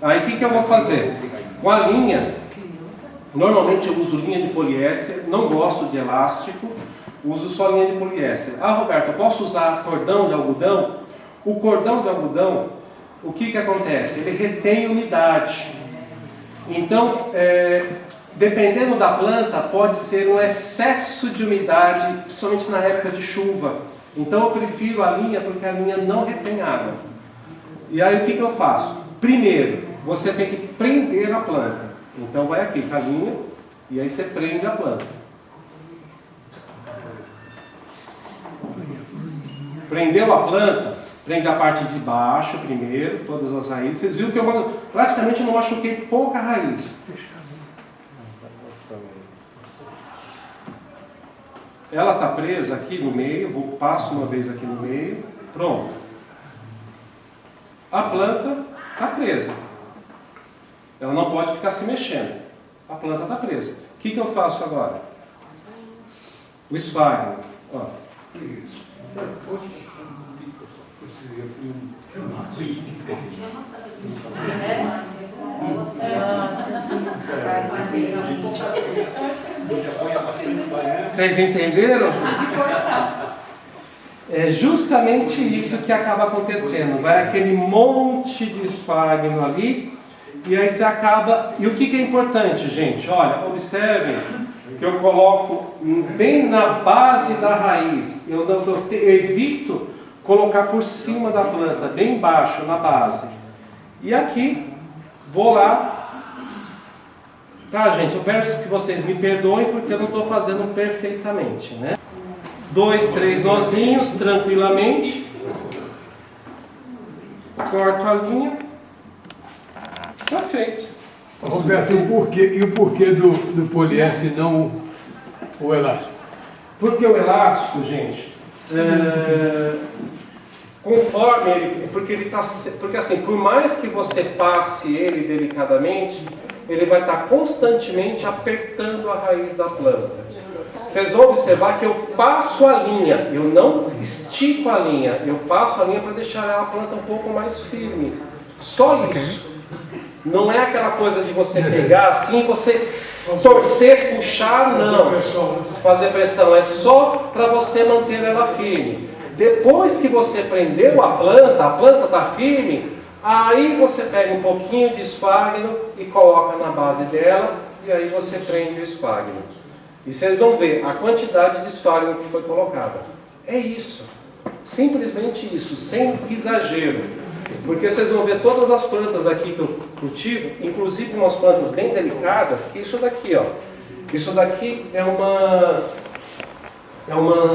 Aí o que eu vou fazer? Com a linha, normalmente eu uso linha de poliéster, não gosto de elástico, uso só linha de poliéster. Ah, Roberto, eu posso usar cordão de algodão? O cordão de algodão, o que acontece? Ele retém umidade. Então, dependendo da planta, pode ser um excesso de umidade, principalmente na época de chuva. Então eu prefiro a linha porque a linha não retém água. E aí o que eu faço? Primeiro, você tem que prender a planta. Então vai aqui com a linha e aí você prende a planta. Prendeu a planta, prende a parte de baixo primeiro, todas as raízes. Vocês viram que eu praticamente não machuquei pouca raiz. Ela está presa aqui no meio, passo uma vez aqui no meio, pronto. A planta está presa. Ela não pode ficar se mexendo. A planta está presa. O que eu faço agora? O esfagno. Ó. Vocês entenderam? É justamente isso que acaba acontecendo. Vai aquele monte de esfagno ali, e aí você acaba... E o que é importante, gente? Olha, observem que eu coloco bem na base da raiz. Eu evito colocar por cima da planta, bem embaixo, na base. E aqui, vou lá... Tá, gente? Eu peço que vocês me perdoem porque eu não estou fazendo perfeitamente, né? 2, 3 nozinhos, tranquilamente. Corto a linha. Tá feito. Roberto, e o porquê do poliéster e não o elástico? Porque o elástico, gente, conforme ele... Porque assim, por mais que você passe ele delicadamente, ele vai estar constantemente apertando a raiz da planta. Vocês vão observar que eu passo a linha, eu não estico a linha, eu passo a linha para deixar a planta um pouco mais firme. Só isso. Não é aquela coisa de você pegar assim, você torcer, puxar, não. Fazer pressão. É só para você manter ela firme. Depois que você prendeu a planta está firme, aí você pega um pouquinho de esfagno e coloca na base dela, e aí você prende o esfagno. E vocês vão ver a quantidade de esfagno que foi colocada. É isso. Simplesmente isso, sem exagero. Porque vocês vão ver todas as plantas aqui que eu cultivo, inclusive umas plantas bem delicadas, que isso daqui, ó. Isso daqui é uma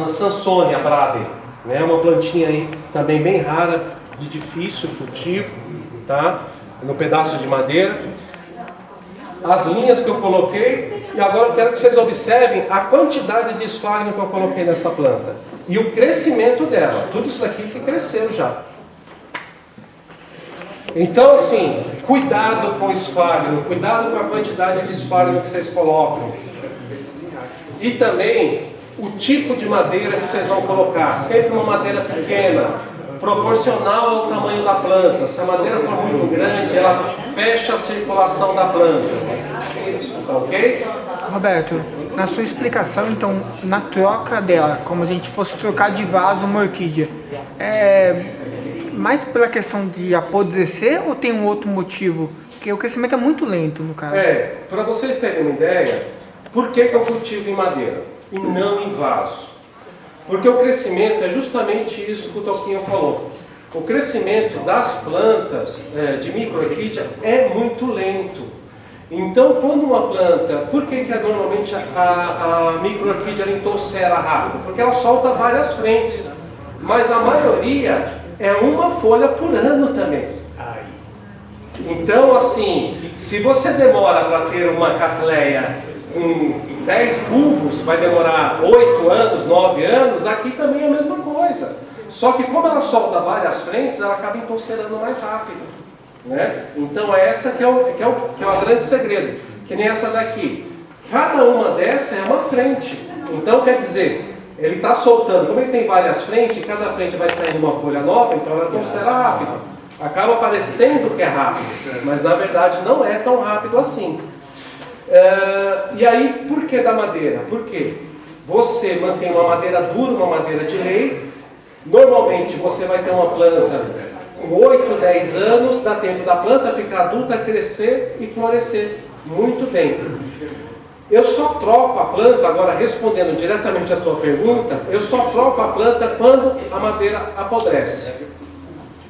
Sansonia Brabe, né? Uma plantinha aí também bem rara, de difícil cultivo, tá? No pedaço de madeira. As linhas que eu coloquei, e agora eu quero que vocês observem a quantidade de esfagno que eu coloquei nessa planta. E o crescimento dela. Tudo isso daqui que cresceu já. Então, assim, cuidado com o esfagno, cuidado com a quantidade de esfagno que vocês colocam. E também o tipo de madeira que vocês vão colocar. Sempre uma madeira pequena, proporcional ao tamanho da planta. Se a madeira for muito grande, ela fecha a circulação da planta. Tá ok? Roberto, na sua explicação, então, na troca dela, como a gente fosse trocar de vaso uma orquídea, mais pela questão de apodrecer ou tem um outro motivo? Porque o crescimento é muito lento, no caso. Para vocês terem uma ideia, por que eu cultivo em madeira e não em vaso? Porque o crescimento é justamente isso que o Toquinho falou. O crescimento das plantas de micro-orquídea é muito lento. Então, quando uma planta, por que normalmente a microorquídea entorcera rápido? Porque ela solta várias frentes, mas a maioria é uma folha por ano também. Então, assim, se você demora para ter uma catleia com 10 bulbos, vai demorar 8 anos, 9 anos, aqui também é a mesma coisa. Só que como ela solta várias frentes, ela acaba entorcerando mais rápido. Né? Então essa que é o grande segredo. Que nem essa daqui. Cada uma dessas é uma frente. Então quer dizer, ele está soltando, como ele tem várias frentes, cada frente vai saindo uma folha nova, então ela entorcera rápido. Acaba parecendo que é rápido, mas na verdade não é tão rápido assim. E aí, por que da madeira? Por quê? Você mantém uma madeira dura, uma madeira de lei. Normalmente você vai ter uma planta com 8, 10 anos, dá tempo da planta ficar adulta, crescer e florescer muito bem. Eu só troco a planta, agora respondendo diretamente a tua pergunta, eu só troco a planta quando a madeira apodrece.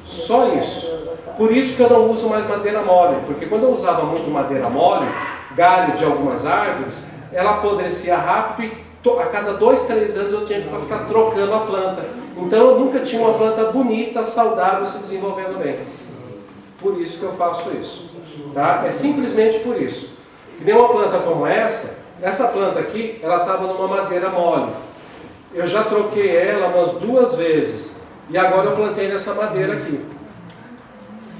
Só isso. Por isso que eu não uso mais madeira mole, porque quando eu usava muito madeira mole, galho de algumas árvores, ela apodrecia rápido e a cada 2, 3 anos eu tinha que ficar trocando a planta. Então eu nunca tinha uma planta bonita, saudável, se desenvolvendo bem. Por isso que eu faço isso. Tá? É simplesmente por isso. E nem uma planta como essa planta aqui, ela estava numa madeira mole. Eu já troquei ela umas 2 vezes. E agora eu plantei nessa madeira aqui.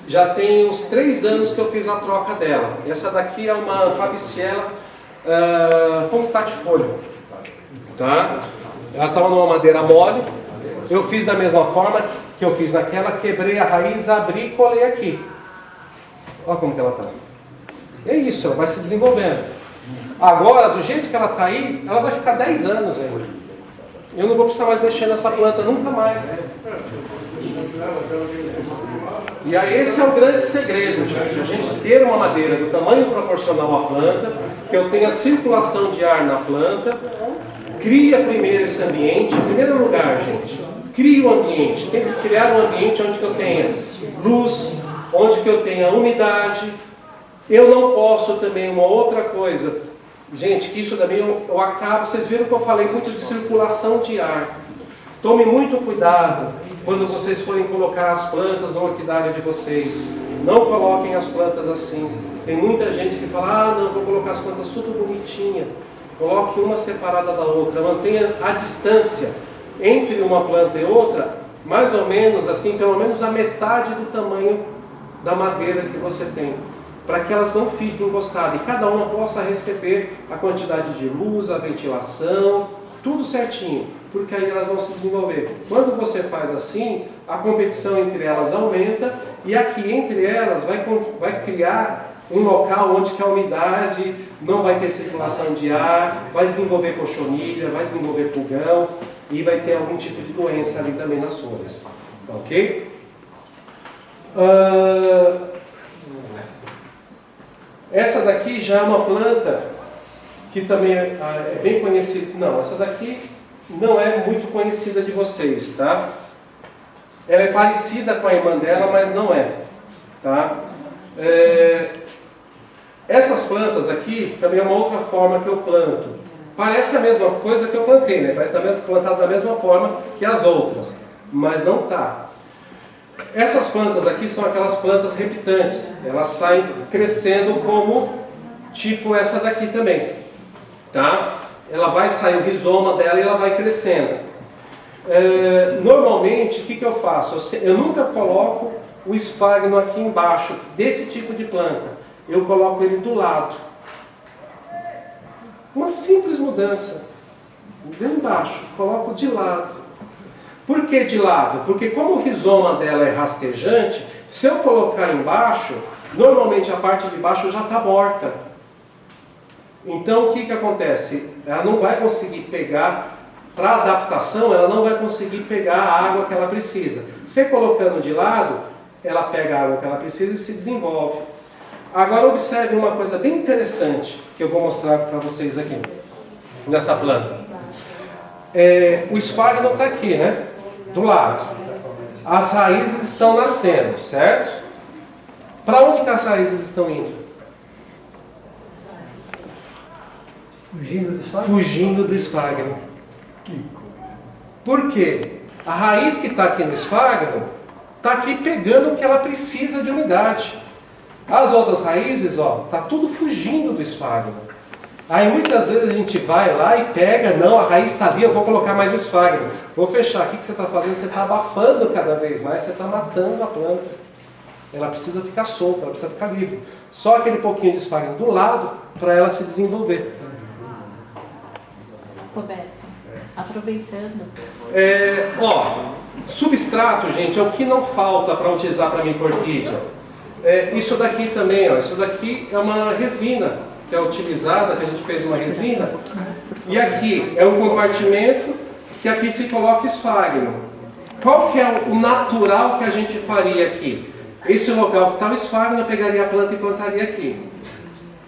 Já tem uns 3 anos que eu fiz a troca dela. Essa daqui é uma Fabistiella punctatifolio. Tá? Ela estava numa madeira mole. Eu fiz da mesma forma que eu fiz naquela, quebrei a raiz, abri e colei aqui. Olha como que ela está. É isso, ela vai se desenvolvendo. Agora, do jeito que ela está aí, ela vai ficar 10 anos ainda. Eu não vou precisar mais mexer nessa planta nunca mais. E aí esse é o grande segredo, gente. A gente ter uma madeira do tamanho proporcional à planta, que eu tenha circulação de ar na planta, cria primeiro esse ambiente. Em primeiro lugar, gente, cria o ambiente. Tem que criar um ambiente onde que eu tenha luz, onde que eu tenha umidade. Eu não posso também, uma outra coisa, gente, que isso também eu acabo, vocês viram que eu falei muito de circulação de ar. Tome muito cuidado quando vocês forem colocar as plantas na orquidária de vocês. Não coloquem as plantas assim. Tem muita gente que fala, não, vou colocar as plantas tudo bonitinha. Coloque uma separada da outra, mantenha a distância entre uma planta e outra, mais ou menos assim, pelo menos a metade do tamanho da madeira que você tem, para que elas não fiquem encostadas e cada uma possa receber a quantidade de luz, a ventilação, tudo certinho, porque aí elas vão se desenvolver. Quando você faz assim, a competição entre elas aumenta e aqui entre elas vai criar um local onde que a umidade não vai ter circulação de ar, vai desenvolver cochonilha, vai desenvolver pulgão e vai ter algum tipo de doença ali também nas folhas. Ok? Essa daqui já é uma planta que também é bem conhecida. Não, essa daqui não é muito conhecida de vocês, tá? Ela é parecida com a irmã dela, mas não é, tá? Essas plantas aqui também é uma outra forma que eu planto. Parece a mesma coisa que eu plantei, né? Parece plantado da mesma forma que as outras, mas não tá. Essas plantas aqui são aquelas plantas repitantes. Elas saem crescendo como tipo essa daqui também, tá? Ela vai sair o rizoma dela e ela vai crescendo. Normalmente, o que eu faço? Eu nunca coloco o esfagno aqui embaixo desse tipo de planta. Eu coloco ele do lado. Uma simples mudança. De embaixo, coloco de lado. Por que de lado? Porque como o rizoma dela é rastejante, se eu colocar embaixo, normalmente a parte de baixo já está morta. Então o que acontece? Ela não vai conseguir pegar, para adaptação, ela não vai conseguir pegar a água que ela precisa. Você colocando de lado, ela pega a água que ela precisa e se desenvolve. Agora observe uma coisa bem interessante que eu vou mostrar para vocês aqui, nessa planta. O esfagno está aqui, né? Do lado. As raízes estão nascendo, certo? Para onde que as raízes estão indo? Fugindo do esfagno? Fugindo do esfagno. Por quê? A raiz que está aqui no esfagno está aqui pegando o que ela precisa de umidade. As outras raízes, ó, tá tudo fugindo do esfagno. Aí muitas vezes a gente vai lá e pega, não, a raiz está ali, eu vou colocar mais esfagno. Vou fechar. O que você está fazendo? Você está abafando cada vez mais, você está matando a planta. Ela precisa ficar solta, ela precisa ficar livre. Só aquele pouquinho de esfagno do lado para ela se desenvolver. Roberto, aproveitando. Substrato, gente, é o que não falta para utilizar para microorquídea. Isso daqui também, ó, isso daqui é uma resina que é utilizada, que a gente fez uma resina. E aqui é um compartimento que aqui se coloca esfagno. Qual que é o natural que a gente faria aqui? Esse local que está o esfagno, eu pegaria a planta e plantaria aqui.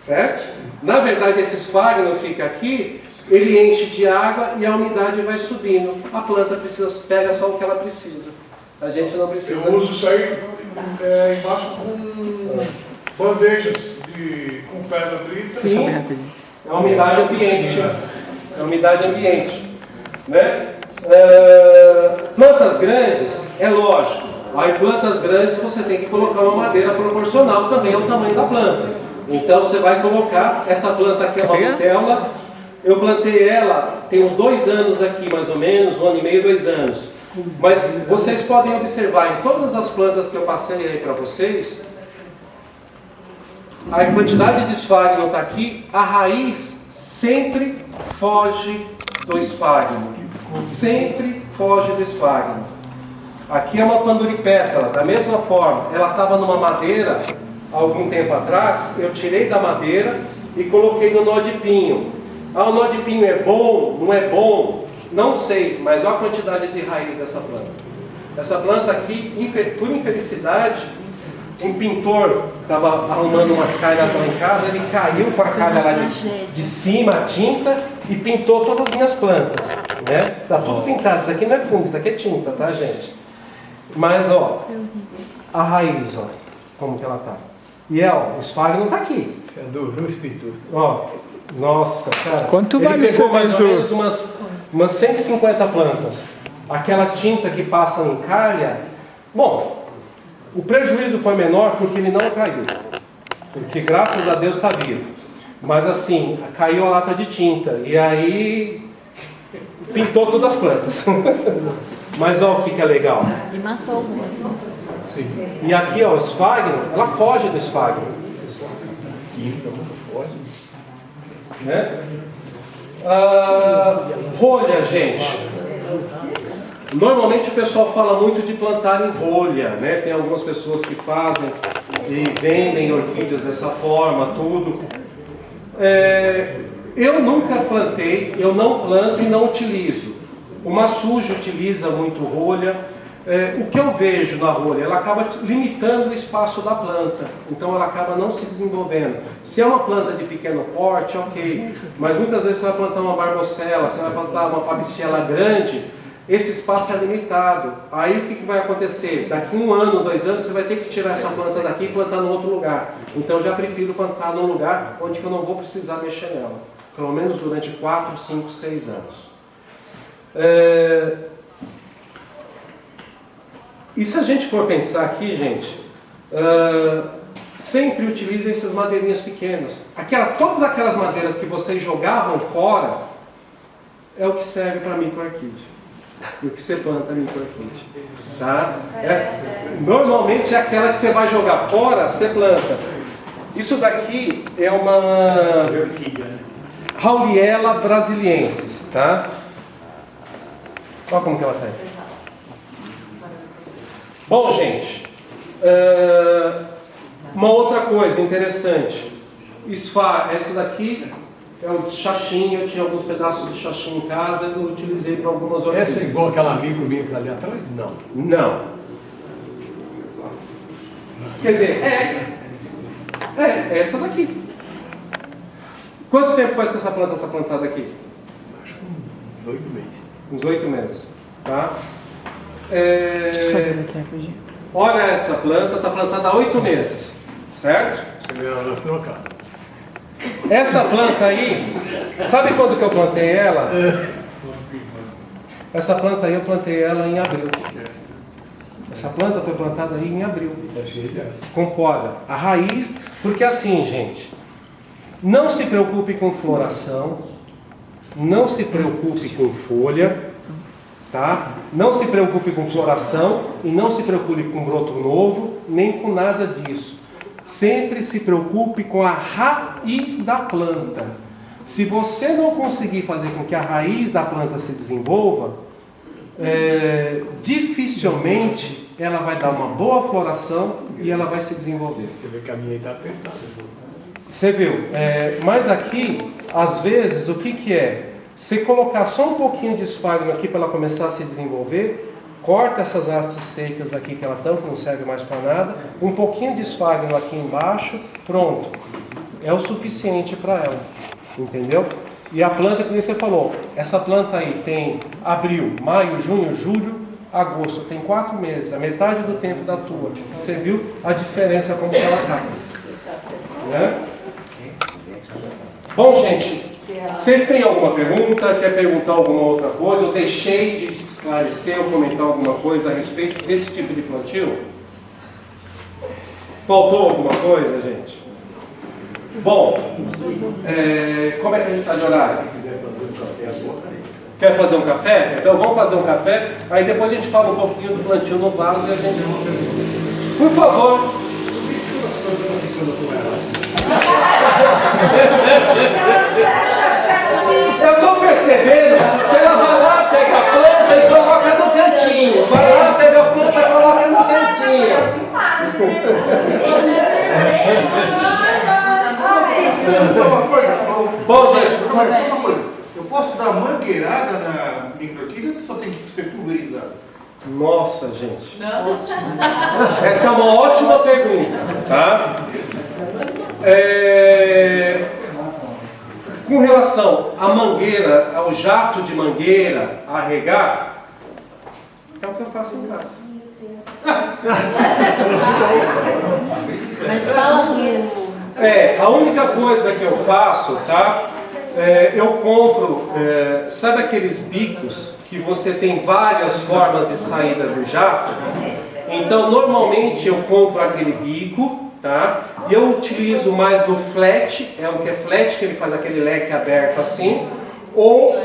Certo? Na verdade, esse esfagno fica aqui, ele enche de água e a umidade vai subindo. A planta pega só o que ela precisa. A gente não precisa. Eu uso isso aí embaixo com bandejas com pedra brita. Sim, é umidade ambiente. É umidade ambiente. Né? Plantas grandes, é lógico. Aí plantas grandes você tem que colocar uma madeira proporcional também ao tamanho da planta. Então você vai colocar, essa planta aqui é uma Nutella. Eu plantei ela tem uns 2 anos aqui, mais ou menos, 1 ano e meio, 2 anos. Mas vocês podem observar em todas as plantas que eu passei aí para vocês, a quantidade de esfagno está aqui, a raiz sempre foge do esfagno. Sempre foge do esfagno. Aqui é uma panduripétala, da mesma forma, ela estava numa madeira, há algum tempo atrás, eu tirei da madeira e coloquei no nó de pinho. Ah, o nó de pinho é bom? Não é bom? Não sei, mas olha a quantidade de raiz dessa planta. Essa planta aqui, por infelicidade, um pintor estava arrumando umas calhas lá em casa, ele caiu com a calha lá de cima, a tinta, e pintou todas as minhas plantas. Né? Tá tudo pintado, isso aqui não é fungo, isso aqui é tinta, tá, gente? Mas, ó, a raiz, ó, como que ela tá. E ó, o esfagno tá aqui. Você adorou esse pintor. Ó, nossa, cara. Quanto ele vale o pegou mais ou serviço menos umas 150 plantas. Aquela tinta que passa em calha. Bom, o prejuízo foi menor porque ele não caiu. Porque graças a Deus está vivo. Mas assim, caiu a lata de tinta. E aí pintou todas as plantas. Mas olha o que é legal. E matou mesmo. E aqui, ó, o esfagno, ela foge do esfagno. Né? Rolha, gente. Normalmente o pessoal fala muito de plantar em rolha, né? Tem algumas pessoas que fazem e vendem orquídeas dessa forma, tudo. Eu nunca plantei, eu não planto e não utilizo. O Massuji utiliza muito rolha. O que eu vejo na rolha, ela acaba limitando o espaço da planta, então ela acaba não se desenvolvendo. Se é uma planta de pequeno porte, ok, mas muitas vezes você vai plantar uma barbocella, você vai plantar uma fabaceae grande, esse espaço é limitado. Aí o que vai acontecer? Daqui 1 ano, 2 anos, você vai ter que tirar essa planta daqui e plantar em outro lugar. Então eu já prefiro plantar num lugar onde eu não vou precisar mexer nela, pelo menos durante 4, 5, 6 anos. E se a gente for pensar aqui, gente, sempre utilizem essas madeirinhas pequenas. Todas aquelas madeiras que vocês jogavam fora, é o que serve para microorquídea. E o que você planta microorquídea. Tá? Normalmente é aquela que você vai jogar fora, você planta. Isso daqui é uma Rauliella brasiliensis, tá? Olha como que ela está aí. Bom, gente, uma outra coisa interessante. Essa daqui é um xaxim, eu tinha alguns pedaços de xaxim em casa e eu utilizei para algumas orquídeas. Essa é igual aquela amigo minha ali atrás? Não. Não. Quer dizer, é essa daqui. Quanto tempo faz que essa planta está plantada aqui? Acho que uns 8 meses. Uns 8 meses, tá? Olha, essa planta está plantada há 8 meses, certo? Você vê ela nasceu cá. Essa planta aí, sabe quando que eu plantei ela? Essa planta aí eu plantei ela em abril. Essa planta foi plantada aí em abril. Com poda. A raiz, porque assim, gente, não se preocupe com floração, não se preocupe com folha, tá? Não se preocupe com floração e não se preocupe com broto novo, nem com nada disso. Sempre se preocupe com a raiz da planta. Se você não conseguir fazer com que a raiz da planta se desenvolva, dificilmente ela vai dar uma boa floração e ela vai se desenvolver. Você vê que a minha aí está apertada. Você viu? Mas aqui, às vezes, o que é? Você colocar só um pouquinho de esfagno aqui para ela começar a se desenvolver, corta essas hastes secas aqui que ela tampa, não serve mais para nada, um pouquinho de esfagno aqui embaixo, pronto. É o suficiente para ela, entendeu? E a planta, que você falou, essa planta aí tem abril, maio, junho, julho, agosto, tem 4 meses, a metade do tempo da tua. Você viu a diferença como ela está, né? Bom, gente, vocês têm alguma pergunta? Quer perguntar alguma outra coisa? Eu deixei de esclarecer ou comentar alguma coisa a respeito desse tipo de plantio? Faltou alguma coisa, gente? Bom, como é que a gente está de horário? Quer fazer um café? Então vamos fazer um café, aí depois a gente fala um pouquinho do plantio no vaso e a gente... Por favor! Eu estou percebendo que ela vai lá, pega a planta e coloca no cantinho. Vai lá, pega a planta e coloca no cantinho. Bom, gente, eu posso dar mangueirada na microquímica ou só tem que ser pulverizado? Nossa, gente. Essa é uma ótima pergunta, tá? Com relação à mangueira, ao jato de mangueira, a regar, é o que eu faço em casa. Mas fala isso. A única coisa que eu faço, tá? Eu compro, sabe aqueles bicos que você tem várias formas de saída do jato? Então, normalmente eu compro aquele bico, tá? E eu utilizo mais do flat, é um que é flat, que ele faz aquele leque aberto assim, ou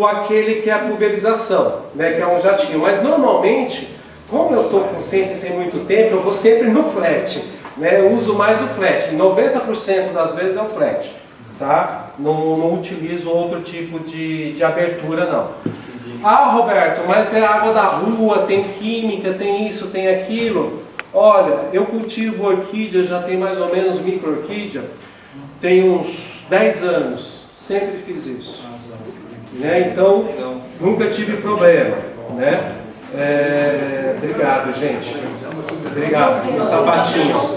aquele que é a pulverização, né? Que é um jatinho. Mas normalmente, como eu estou sempre sem muito tempo, eu vou sempre no flat, né? Eu uso mais o flat, 90% das vezes é o flat, tá? Não utilizo outro tipo de abertura, não. Ah, Roberto, mas é água da rua, tem química, tem isso, tem aquilo. Olha, eu cultivo orquídea, já tem mais ou menos micro-orquídea, tem uns 10 anos, sempre fiz isso. Né? Então, nunca tive problema. Né? Obrigado, gente. Obrigado, meu sapatinho.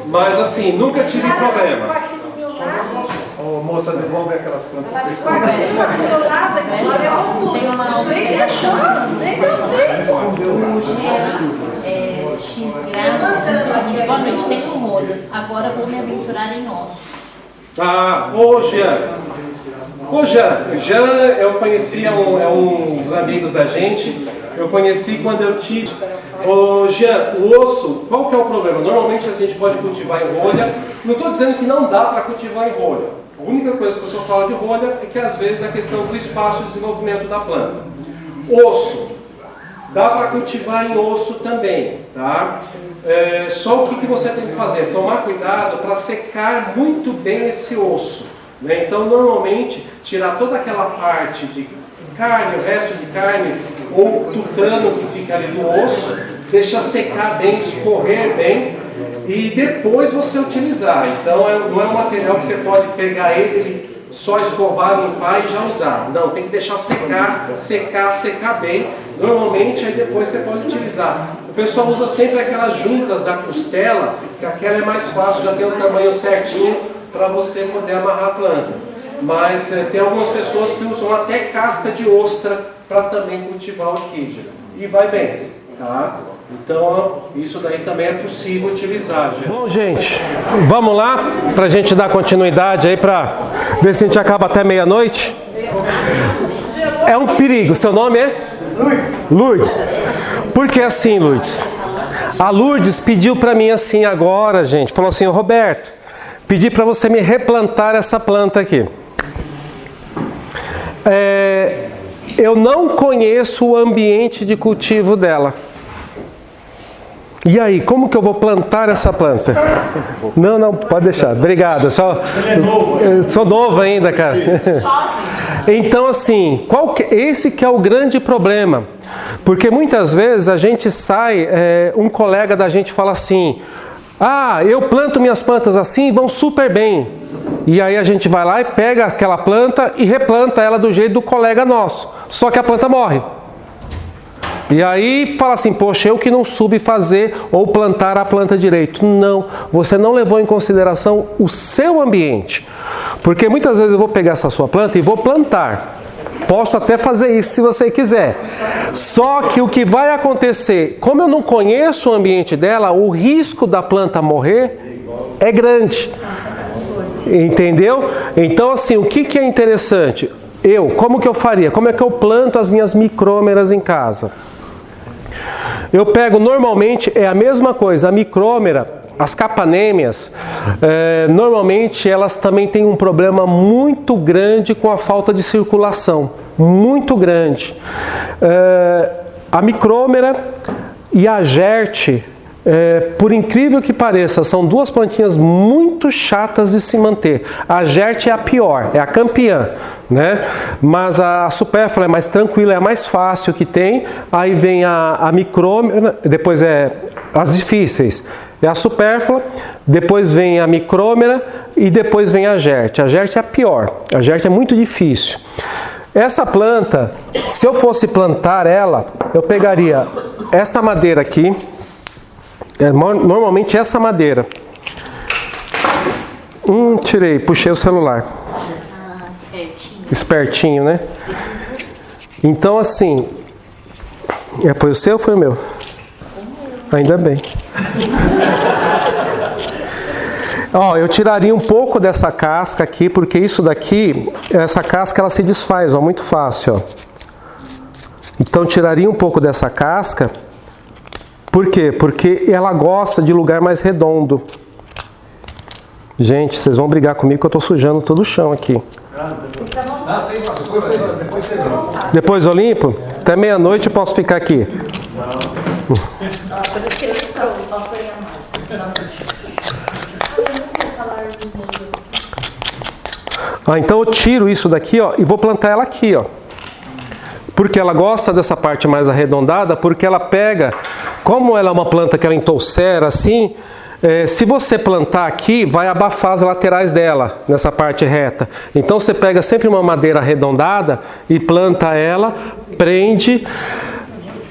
Mas assim, nunca tive problema. Ô moça, devolve aquelas plantas que vocês Tem uma observação. O Jean X Graça diz o seguinte: boa noite, tenho rolhas, agora vou me aventurar em ossos. Ô Jean, eu conheci uns amigos da gente, eu conheci quando eu tive. Ô Jean, o osso, qual que é o problema? Normalmente a gente pode cultivar em rolha, não estou dizendo que não dá para cultivar em rolha. A única coisa que o senhor fala de rolha é que às vezes é a questão do espaço de desenvolvimento da planta. Osso, dá para cultivar em osso também, tá? Só o que você tem que fazer? Tomar cuidado para secar muito bem esse osso. Né? Então, normalmente, tirar toda aquela parte de carne, o resto de carne, ou tutano que fica ali no osso, deixar secar bem, escorrer bem, e depois você utilizar. Então, não é um material que você pode pegar ele só escovar, limpar e já usar. Não, tem que deixar secar bem. Normalmente, aí depois você pode utilizar. O pessoal usa sempre aquelas juntas da costela, que aquela é mais fácil, já tem o tamanho certinho para você poder amarrar a planta. Mas tem algumas pessoas que usam até casca de ostra para também cultivar a orquídea. E vai bem, tá? Então, isso daí também é possível utilizar. Gente. Bom, gente, vamos lá para a gente dar continuidade aí para ver se a gente acaba até meia-noite. É um perigo. Seu nome é? Lourdes. Por que assim, Lourdes? A Lourdes pediu para mim assim agora, gente. Falou assim, Roberto, pedi para você me replantar essa planta aqui. Eu não conheço o ambiente de cultivo dela. E aí, como que eu vou plantar essa planta? Não, pode deixar. Obrigado. Eu sou novo ainda, cara. Então, assim, esse que é o grande problema. Porque muitas vezes a gente sai, um colega da gente fala assim, eu planto minhas plantas assim e vão super bem. E aí a gente vai lá e pega aquela planta e replanta ela do jeito do colega nosso. Só que a planta morre. E aí fala assim, poxa, eu que não soube fazer ou plantar a planta direito. Não, você não levou em consideração o seu ambiente. Porque muitas vezes eu vou pegar essa sua planta e vou plantar. Posso até fazer isso se você quiser. Só que o que vai acontecer, como eu não conheço o ambiente dela, o risco da planta morrer é grande. Entendeu? Então assim, o que é interessante? Como que eu faria? Como é que eu planto as minhas micrômeras em casa? Eu pego, normalmente, é a mesma coisa, a micrômera, as capanêmias, normalmente elas também têm um problema muito grande com a falta de circulação, muito grande. A micrômera e a gerte, por incrível que pareça, são duas plantinhas muito chatas de se manter. A gerte é a pior, é a campeã, né? Mas a supérflua é mais tranquila, é a mais fácil que tem. Aí vem a micrômera, depois as difíceis. É a supérflua, depois vem a micrômera e depois vem a gerte. A gerte é a pior, a gerte é muito difícil. Essa planta, se eu fosse plantar ela, eu pegaria essa madeira aqui, normalmente essa madeira. Puxei o celular. Espertinho, né? Então assim, foi o seu ou foi o meu? Ainda bem. Eu tiraria um pouco dessa casca aqui, porque isso daqui, essa casca ela se desfaz, muito fácil, Então tiraria um pouco dessa casca. Por quê? Porque ela gosta de lugar mais redondo. Gente, vocês vão brigar comigo que eu estou sujando todo o chão aqui. Depois eu limpo? Até meia-noite eu posso ficar aqui. Então eu tiro isso daqui, e vou plantar ela aqui, Porque ela gosta dessa parte mais arredondada, porque ela pega, como ela é uma planta que ela entolcera assim, se você plantar aqui, vai abafar as laterais dela, nessa parte reta. Então você pega sempre uma madeira arredondada e planta ela, prende.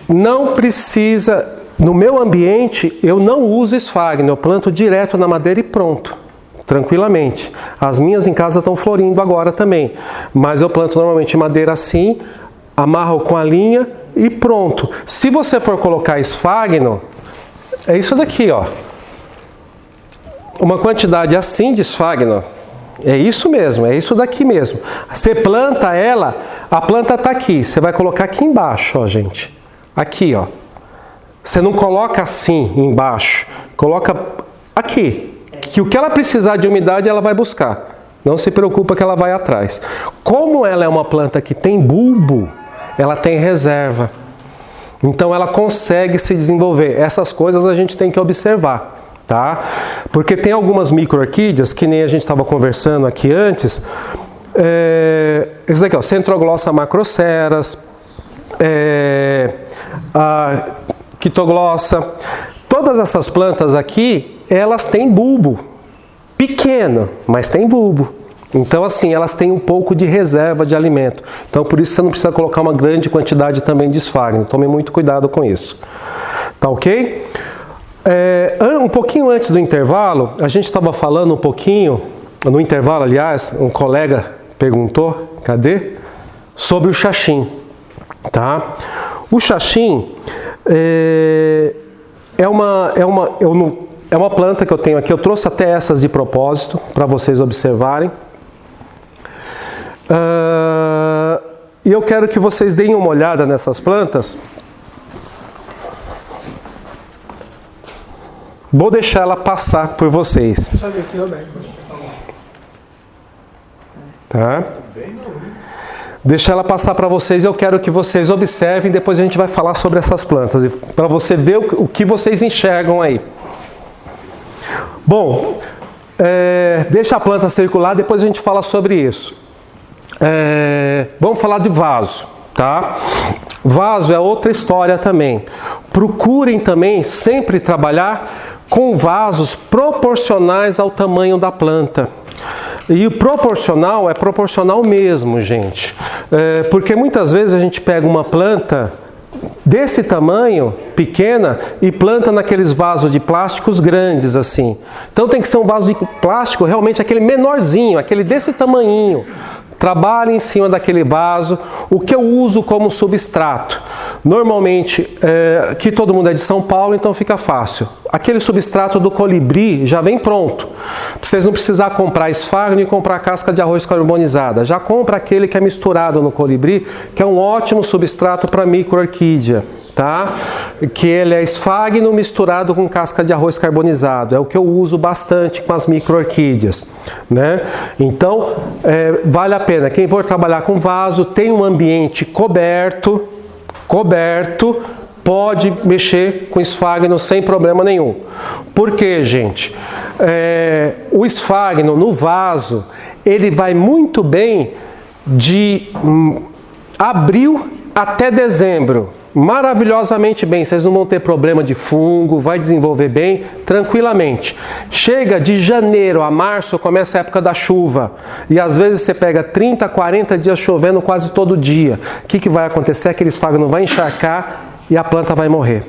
Não precisa, no meu ambiente, eu não uso esfagno, eu planto direto na madeira e pronto. Tranquilamente. As minhas em casa estão florindo agora também. Mas eu planto normalmente madeira assim, amarro com a linha e pronto. Se você for colocar esfagno, é isso daqui, Uma quantidade assim de esfagno. É isso mesmo, é isso daqui mesmo. Você planta ela, a planta está aqui. Você vai colocar aqui embaixo, gente. Aqui, Você não coloca assim embaixo. Coloca aqui. Que o que ela precisar de umidade, ela vai buscar. Não se preocupa que ela vai atrás. Como ela é uma planta que tem bulbo, ela tem reserva. Então ela consegue se desenvolver. Essas coisas a gente tem que observar, tá? Porque tem algumas micro-orquídeas, que nem a gente estava conversando aqui antes. Esse daqui, Centroglossa macroceras, a Quitoglossa. Todas essas plantas aqui, elas têm bulbo, pequeno, mas tem bulbo. Então assim, elas têm um pouco de reserva de alimento. Então por isso você não precisa colocar uma grande quantidade também de esfagno. Tome muito cuidado com isso. Tá ok? Um pouquinho antes do intervalo, a gente estava falando um pouquinho, no intervalo aliás, um colega perguntou, cadê? Sobre o xaxim, tá? O xaxim, é uma planta que eu tenho aqui. Eu trouxe até essas de propósito para vocês observarem. E eu quero que vocês deem uma olhada nessas plantas. Vou deixar ela passar por vocês. Sobe aqui, Roberto. Tá? Deixar ela passar para vocês. Eu quero que vocês observem. Depois a gente vai falar sobre essas plantas, para você ver o que vocês enxergam aí. Bom, deixa a planta circular. Depois a gente fala sobre isso. Vamos falar de vaso, tá? Vaso é outra história também. Procurem também sempre trabalhar com vasos proporcionais ao tamanho da planta. E o proporcional é proporcional mesmo, gente. Porque muitas vezes a gente pega uma planta desse tamanho, pequena, e planta naqueles vasos de plásticos grandes assim. Então tem que ser um vaso de plástico realmente aquele menorzinho, aquele desse tamanhinho. Trabalhe em cima daquele vaso. O que eu uso como substrato? Normalmente, aqui todo mundo é de São Paulo, então fica fácil. Aquele substrato do Colibri já vem pronto. Vocês não precisam comprar esfagno e comprar casca de arroz carbonizada. Já compra aquele que é misturado no Colibri, que é um ótimo substrato para micro-orquídea. Tá? Que ele é esfagno misturado com casca de arroz carbonizado. É o que eu uso bastante com as micro-orquídeas, né? Então, vale a pena. Quem for trabalhar com vaso, tem um ambiente coberto, pode mexer com esfagno sem problema nenhum. Por quê, gente? O esfagno no vaso, ele vai muito bem de abril até dezembro. Maravilhosamente bem, vocês não vão ter problema de fungo, vai desenvolver bem, tranquilamente. Chega de janeiro a março, começa a época da chuva, e às vezes você pega 30, 40 dias chovendo quase todo dia. O que vai acontecer? Aquele esfagno vai encharcar e a planta vai morrer.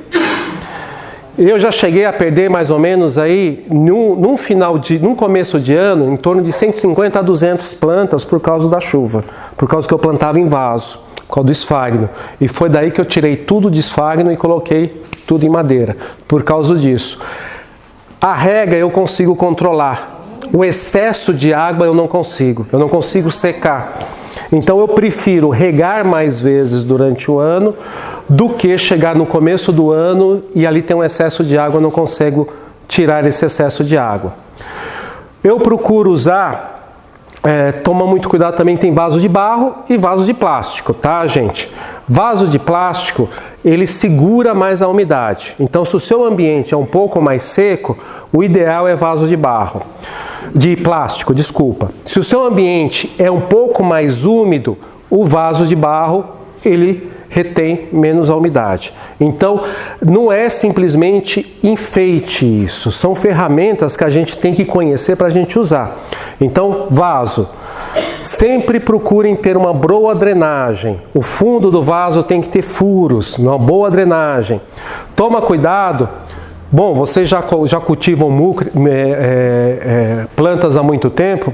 Eu já cheguei a perder mais ou menos aí, num começo de ano, em torno de 150 a 200 plantas por causa da chuva, por causa que eu plantava em vaso. Por causa do esfagno. E foi daí que eu tirei tudo de esfagno e coloquei tudo em madeira. Por causa disso. A rega eu consigo controlar. O excesso de água eu não consigo. Eu não consigo secar. Então eu prefiro regar mais vezes durante o ano do que chegar no começo do ano e ali tem um excesso de água, eu não consigo tirar esse excesso de água. Eu procuro usar... toma muito cuidado também, tem vaso de barro e vaso de plástico, tá, gente? Vaso de plástico, ele segura mais a umidade. Então, se o seu ambiente é um pouco mais seco, o ideal é vaso de barro. De plástico, desculpa. Se o seu ambiente é um pouco mais úmido, o vaso de barro, ele retém menos a umidade. Então, não é simplesmente enfeite isso. São ferramentas que a gente tem que conhecer para a gente usar. Então, vaso. Sempre procurem ter uma boa drenagem. O fundo do vaso tem que ter furos, uma boa drenagem. Toma cuidado. Bom, vocês já cultivam plantas há muito tempo.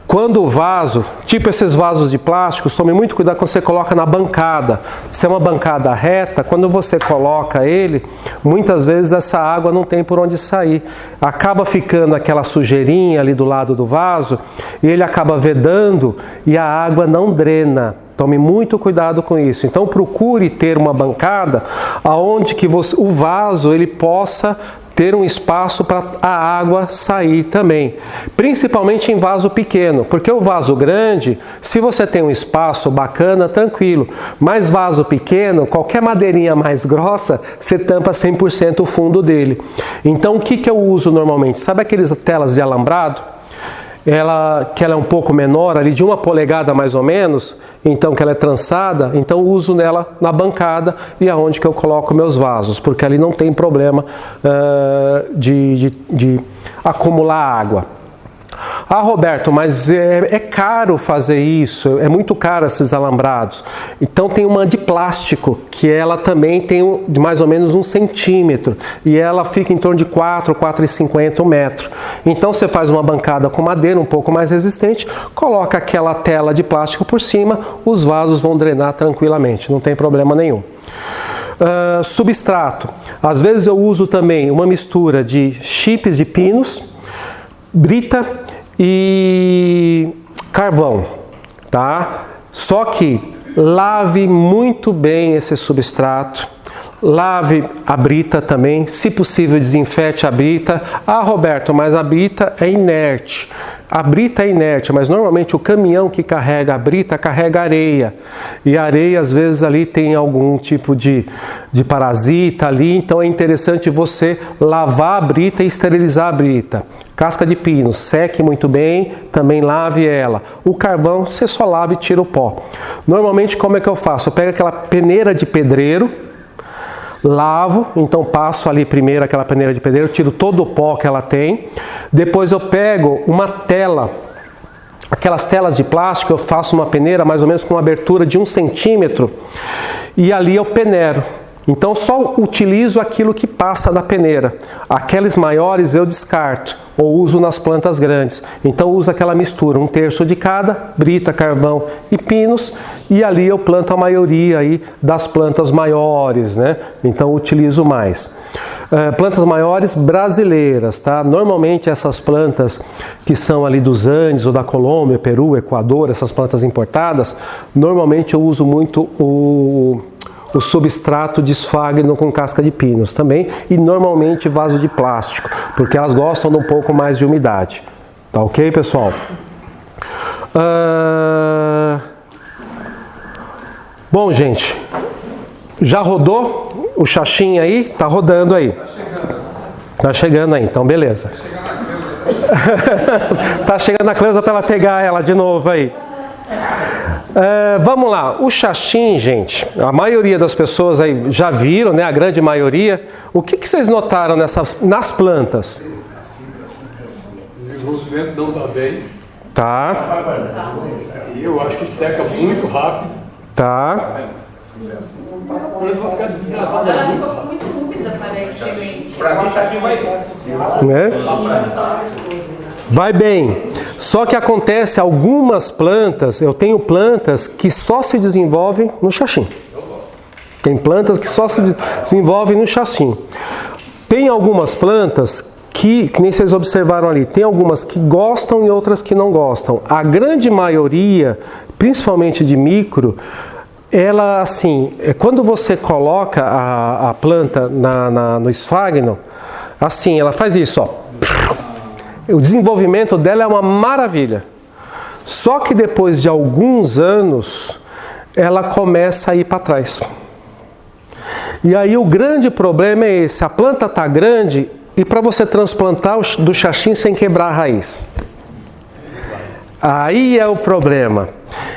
Quando o vaso, tipo esses vasos de plástico, tome muito cuidado quando você coloca na bancada. Se é uma bancada reta, quando você coloca ele, muitas vezes essa água não tem por onde sair. Acaba ficando aquela sujeirinha ali do lado do vaso e ele acaba vedando e a água não drena. Tome muito cuidado com isso. Então procure ter uma bancada aonde que o vaso ele possa ter um espaço para a água sair também, principalmente em vaso pequeno, porque o vaso grande, se você tem um espaço bacana, tranquilo, mas vaso pequeno, qualquer madeirinha mais grossa, você tampa 100% o fundo dele. Então o que eu uso normalmente? Sabe aquelas telas de alambrado? Que ela é um pouco menor, ali de 1 polegada mais ou menos, então que ela é trançada, então uso nela na bancada e aonde que eu coloco meus vasos, porque ali não tem problema de acumular água. Ah, Roberto, mas é caro fazer isso, é muito caro esses alambrados. Então tem uma de plástico, que ela também tem de mais ou menos 1 centímetro, e ela fica em torno de 4,50 metros. Então você faz uma bancada com madeira um pouco mais resistente, coloca aquela tela de plástico por cima, os vasos vão drenar tranquilamente, não tem problema nenhum. Substrato. Às vezes eu uso também uma mistura de chips de pinos, brita e carvão, tá? Só que lave muito bem esse substrato, lave a brita também, se possível desinfete a brita. Ah, Roberto, mas a brita é inerte. A brita é inerte, mas normalmente o caminhão que carrega a brita carrega areia. E a areia às vezes ali tem algum tipo de parasita ali, então é interessante você lavar a brita e esterilizar a brita. Casca de pino, seque muito bem, também lave ela. O carvão, você só lava e tira o pó. Normalmente como é que eu faço? Eu pego aquela peneira de pedreiro, lavo, então passo ali primeiro aquela peneira de pedreiro, tiro todo o pó que ela tem. Depois eu pego uma tela, aquelas telas de plástico, eu faço uma peneira mais ou menos com uma abertura de 1 centímetro e ali eu peneiro. Então só utilizo aquilo que passa da peneira. Aqueles maiores eu descarto ou uso nas plantas grandes. Então uso aquela mistura, 1/3 de cada, brita, carvão e pinos, e ali eu planto a maioria aí das plantas maiores, né? Então utilizo mais. Plantas maiores brasileiras, tá? Normalmente essas plantas que são ali dos Andes ou da Colômbia, Peru, Equador, essas plantas importadas, normalmente eu uso muito o substrato de esfagno com casca de pinos também, e normalmente vaso de plástico, porque elas gostam de um pouco mais de umidade. Tá ok, pessoal? Bom, gente, já rodou o xaxim aí? Tá rodando aí. Tá chegando aí, então beleza. Tá chegando a Cleusa para ela pegar ela de novo aí. Vamos lá, o xaxim, gente, a maioria das pessoas aí já viram, né? A grande maioria. O que vocês notaram nas plantas? O desenvolvimento não está bem. Tá. E eu acho que seca muito rápido. Tá. Ela ficou muito úmida, aparentemente. Pra mim, xaxim vai Né? Vai bem. Só que acontece algumas plantas, eu tenho plantas que só se desenvolvem no xaxim. Tem plantas que só se desenvolvem no xaxim. Tem algumas plantas que nem vocês observaram ali, tem algumas que gostam e outras que não gostam. A grande maioria, principalmente de micro, ela assim, quando você coloca a planta no esfagno, assim, ela faz isso, ó. O desenvolvimento dela é uma maravilha. Só que depois de alguns anos, ela começa a ir para trás. E aí o grande problema é esse, a planta está grande e para você transplantar do xaxim sem quebrar a raiz. Aí é o problema.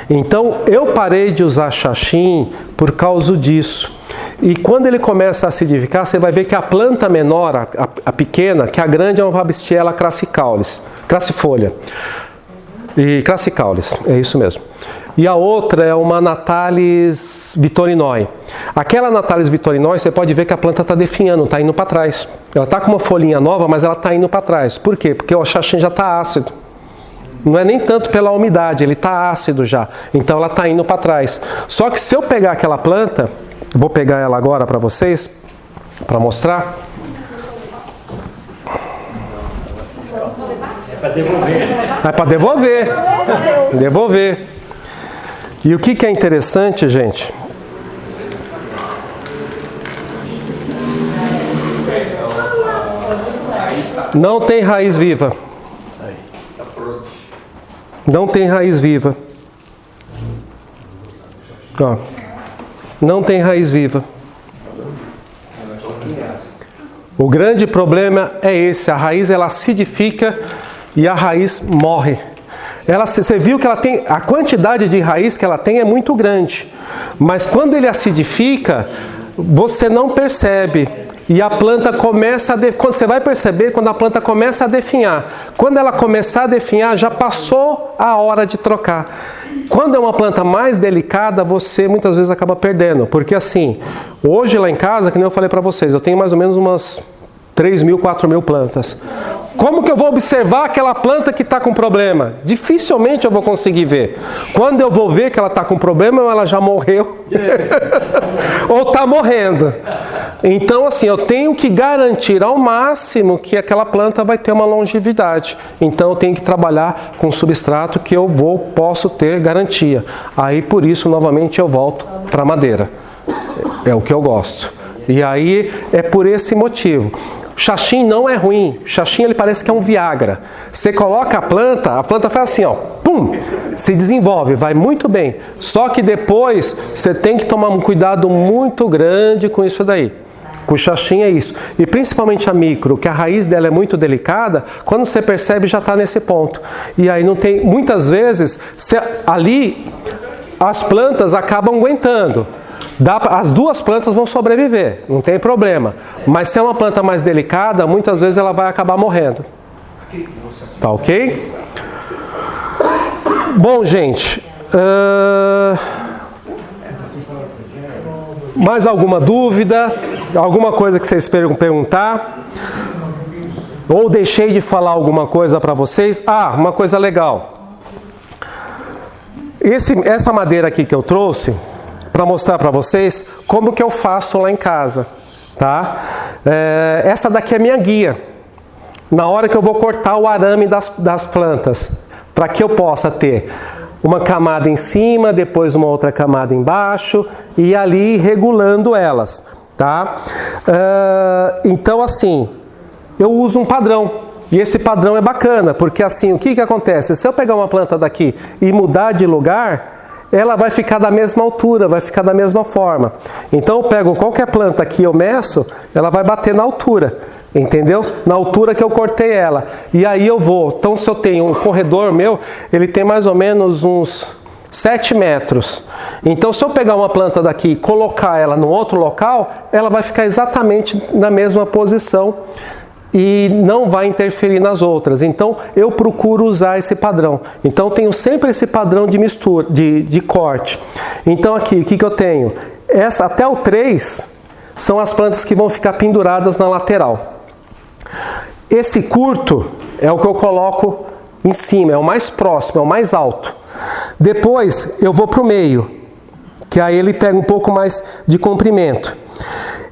Então eu parei de usar xaxim por causa disso. E quando ele começa a acidificar, você vai ver que a planta menor, a pequena, que a grande é uma Babistiella crassifolia. E crassicaulis, é isso mesmo. E a outra é uma Natalis Victorinoi. Aquela Natalis Victorinoi, você pode ver que a planta está definhando, está indo para trás. Ela está com uma folhinha nova, mas ela está indo para trás. Por quê? Porque o xaxim já está ácido. Não é nem tanto pela umidade, ele está ácido já. Então ela está indo para trás. Só que se eu pegar aquela planta, vou pegar ela agora para vocês, para mostrar. É para devolver. Devolver. E o que é interessante, gente? Não tem raiz viva. Não tem raiz viva. Ó. Não tem raiz viva. O grande problema é esse, a raiz ela acidifica e a raiz morre. Você viu que ela tem, a quantidade de raiz que ela tem é muito grande, mas quando ele acidifica, você não percebe. E a planta começa você vai perceber quando a planta começa a definhar. Quando ela começar a definhar, já passou a hora de trocar. Quando é uma planta mais delicada, você muitas vezes acaba perdendo. Porque assim, hoje lá em casa, que nem eu falei para vocês, eu tenho mais ou menos umas 3.000, 4.000 plantas. Como que eu vou observar aquela planta que está com problema? Dificilmente eu vou conseguir ver. Quando eu vou ver que ela está com problema, ela já morreu. Ou está morrendo. Então, assim, eu tenho que garantir ao máximo que aquela planta vai ter uma longevidade. Então, eu tenho que trabalhar com substrato que eu posso ter garantia. Aí, por isso, novamente, eu volto para a madeira. É o que eu gosto. E aí, é por esse motivo. O xaxim não é ruim. O xaxim, ele parece que é um Viagra. Você coloca a planta faz assim, ó, pum, se desenvolve, vai muito bem. Só que depois, você tem que tomar um cuidado muito grande com isso daí. Com o xaxim é isso. E principalmente a micro, que a raiz dela é muito delicada, quando você percebe, já está nesse ponto. E aí não tem, muitas vezes, ali, as plantas acabam aguentando. As duas plantas vão sobreviver, não tem problema. Mas se é uma planta mais delicada, muitas vezes ela vai acabar morrendo. Tá ok? Bom, gente. Mais alguma dúvida? Alguma coisa que vocês esperam perguntar? Ou deixei de falar alguma coisa para vocês? Ah, uma coisa legal. Essa madeira aqui que eu trouxe, para mostrar para vocês como que eu faço lá em casa, tá? Essa daqui é minha guia. Na hora que eu vou cortar o arame das plantas, para que eu possa ter uma camada em cima, depois uma outra camada embaixo, e ali regulando elas, tá? Então, assim, eu uso um padrão. E esse padrão é bacana, porque assim, o que acontece? Se eu pegar uma planta daqui e mudar de lugar, ela vai ficar da mesma altura, vai ficar da mesma forma. Então eu pego qualquer planta que eu meço, ela vai bater na altura, entendeu? Na altura que eu cortei ela. E aí eu vou. Então se eu tenho um corredor meu, ele tem mais ou menos uns 7 metros. Então se eu pegar uma planta daqui e colocar ela no outro local, ela vai ficar exatamente na mesma posição e não vai interferir nas outras. Então eu procuro usar esse padrão. Então eu tenho sempre esse padrão de mistura, de corte. Então aqui, o que eu tenho? Até o 3 são as plantas que vão ficar penduradas na lateral. Esse curto é o que eu coloco em cima, é o mais próximo, é o mais alto. Depois eu vou para o meio, que aí ele pega um pouco mais de comprimento.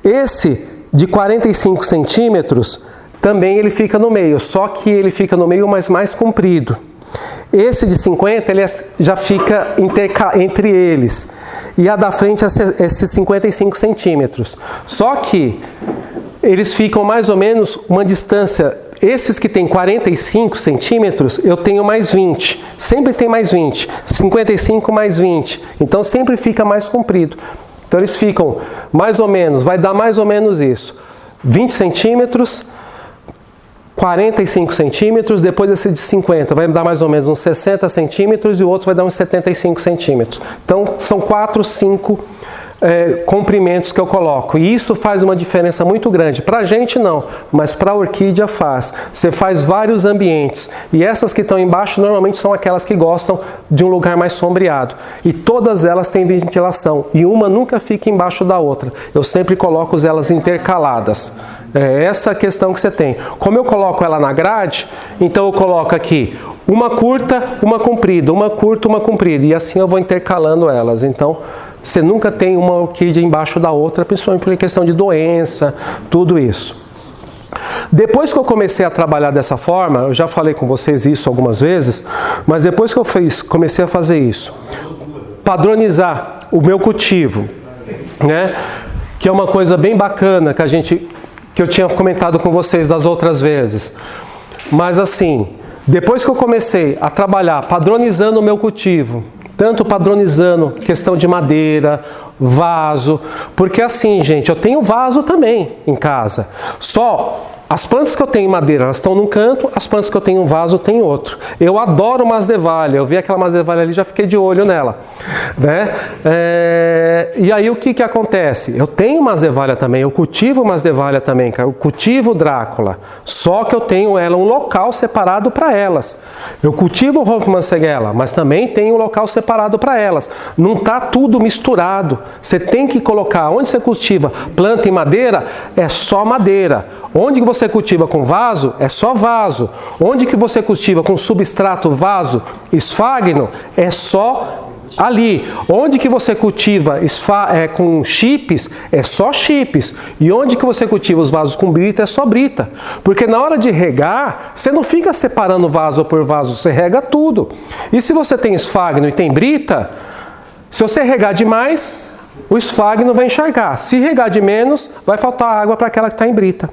Esse de 45 centímetros, também ele fica no meio, só que ele fica no meio, mas mais comprido. Esse de 50, ele já fica entre eles. E a da frente é esses 55 centímetros. Só que eles ficam mais ou menos uma distância. Esses que tem 45 centímetros, eu tenho mais 20. Sempre tem mais 20. 55 mais 20. Então sempre fica mais comprido. Então eles ficam mais ou menos, vai dar mais ou menos isso. 20 centímetros, 45 centímetros, depois esse de 50 vai dar mais ou menos uns 60 centímetros e o outro vai dar uns 75 centímetros. Então são 4, 5 comprimentos que eu coloco. E isso faz uma diferença muito grande. Para a gente não, mas para a orquídea faz. Você faz vários ambientes. E essas que estão embaixo normalmente são aquelas que gostam de um lugar mais sombreado. E todas elas têm ventilação. E uma nunca fica embaixo da outra. Eu sempre coloco elas intercaladas. É essa a questão que você tem. Como eu coloco ela na grade, então eu coloco aqui uma curta, uma comprida, uma curta, uma comprida. E assim eu vou intercalando elas. Então, você nunca tem uma orquídea embaixo da outra, principalmente por questão de doença, tudo isso. Depois que eu comecei a trabalhar dessa forma, eu já falei com vocês isso algumas vezes, mas depois que eu comecei a fazer isso, padronizar o meu cultivo, né? Que é uma coisa bem bacana que eu tinha comentado com vocês das outras vezes. Mas assim, depois que eu comecei a trabalhar padronizando o meu cultivo, tanto padronizando questão de madeira, vaso, porque assim, gente, eu tenho vaso também em casa. Só as plantas que eu tenho em madeira, elas estão num canto, as plantas que eu tenho em vaso, tem outro. Eu adoro masdevalha, eu vi aquela masdevalha ali, já fiquei de olho nela, né? E aí o que acontece? Eu tenho masdevalha também, eu cultivo masdevalha também, eu cultivo Drácula, só que eu tenho ela um local separado para elas. Eu cultivo Hoffmann Segela, mas também tenho um local separado para elas. Não está tudo misturado. Você tem que colocar, onde você cultiva planta e madeira, é só madeira. Onde você você cultiva com vaso, é só vaso. Onde que você cultiva com substrato, vaso, esfagno, é só ali. Onde que você cultiva com chips, é só chips. E onde que você cultiva os vasos com brita, é só brita. Porque na hora de regar, você não fica separando vaso por vaso, você rega tudo. E se você tem esfagno e tem brita, se você regar demais, o esfagno vai encharcar. Se regar de menos, vai faltar água para aquela que está em brita.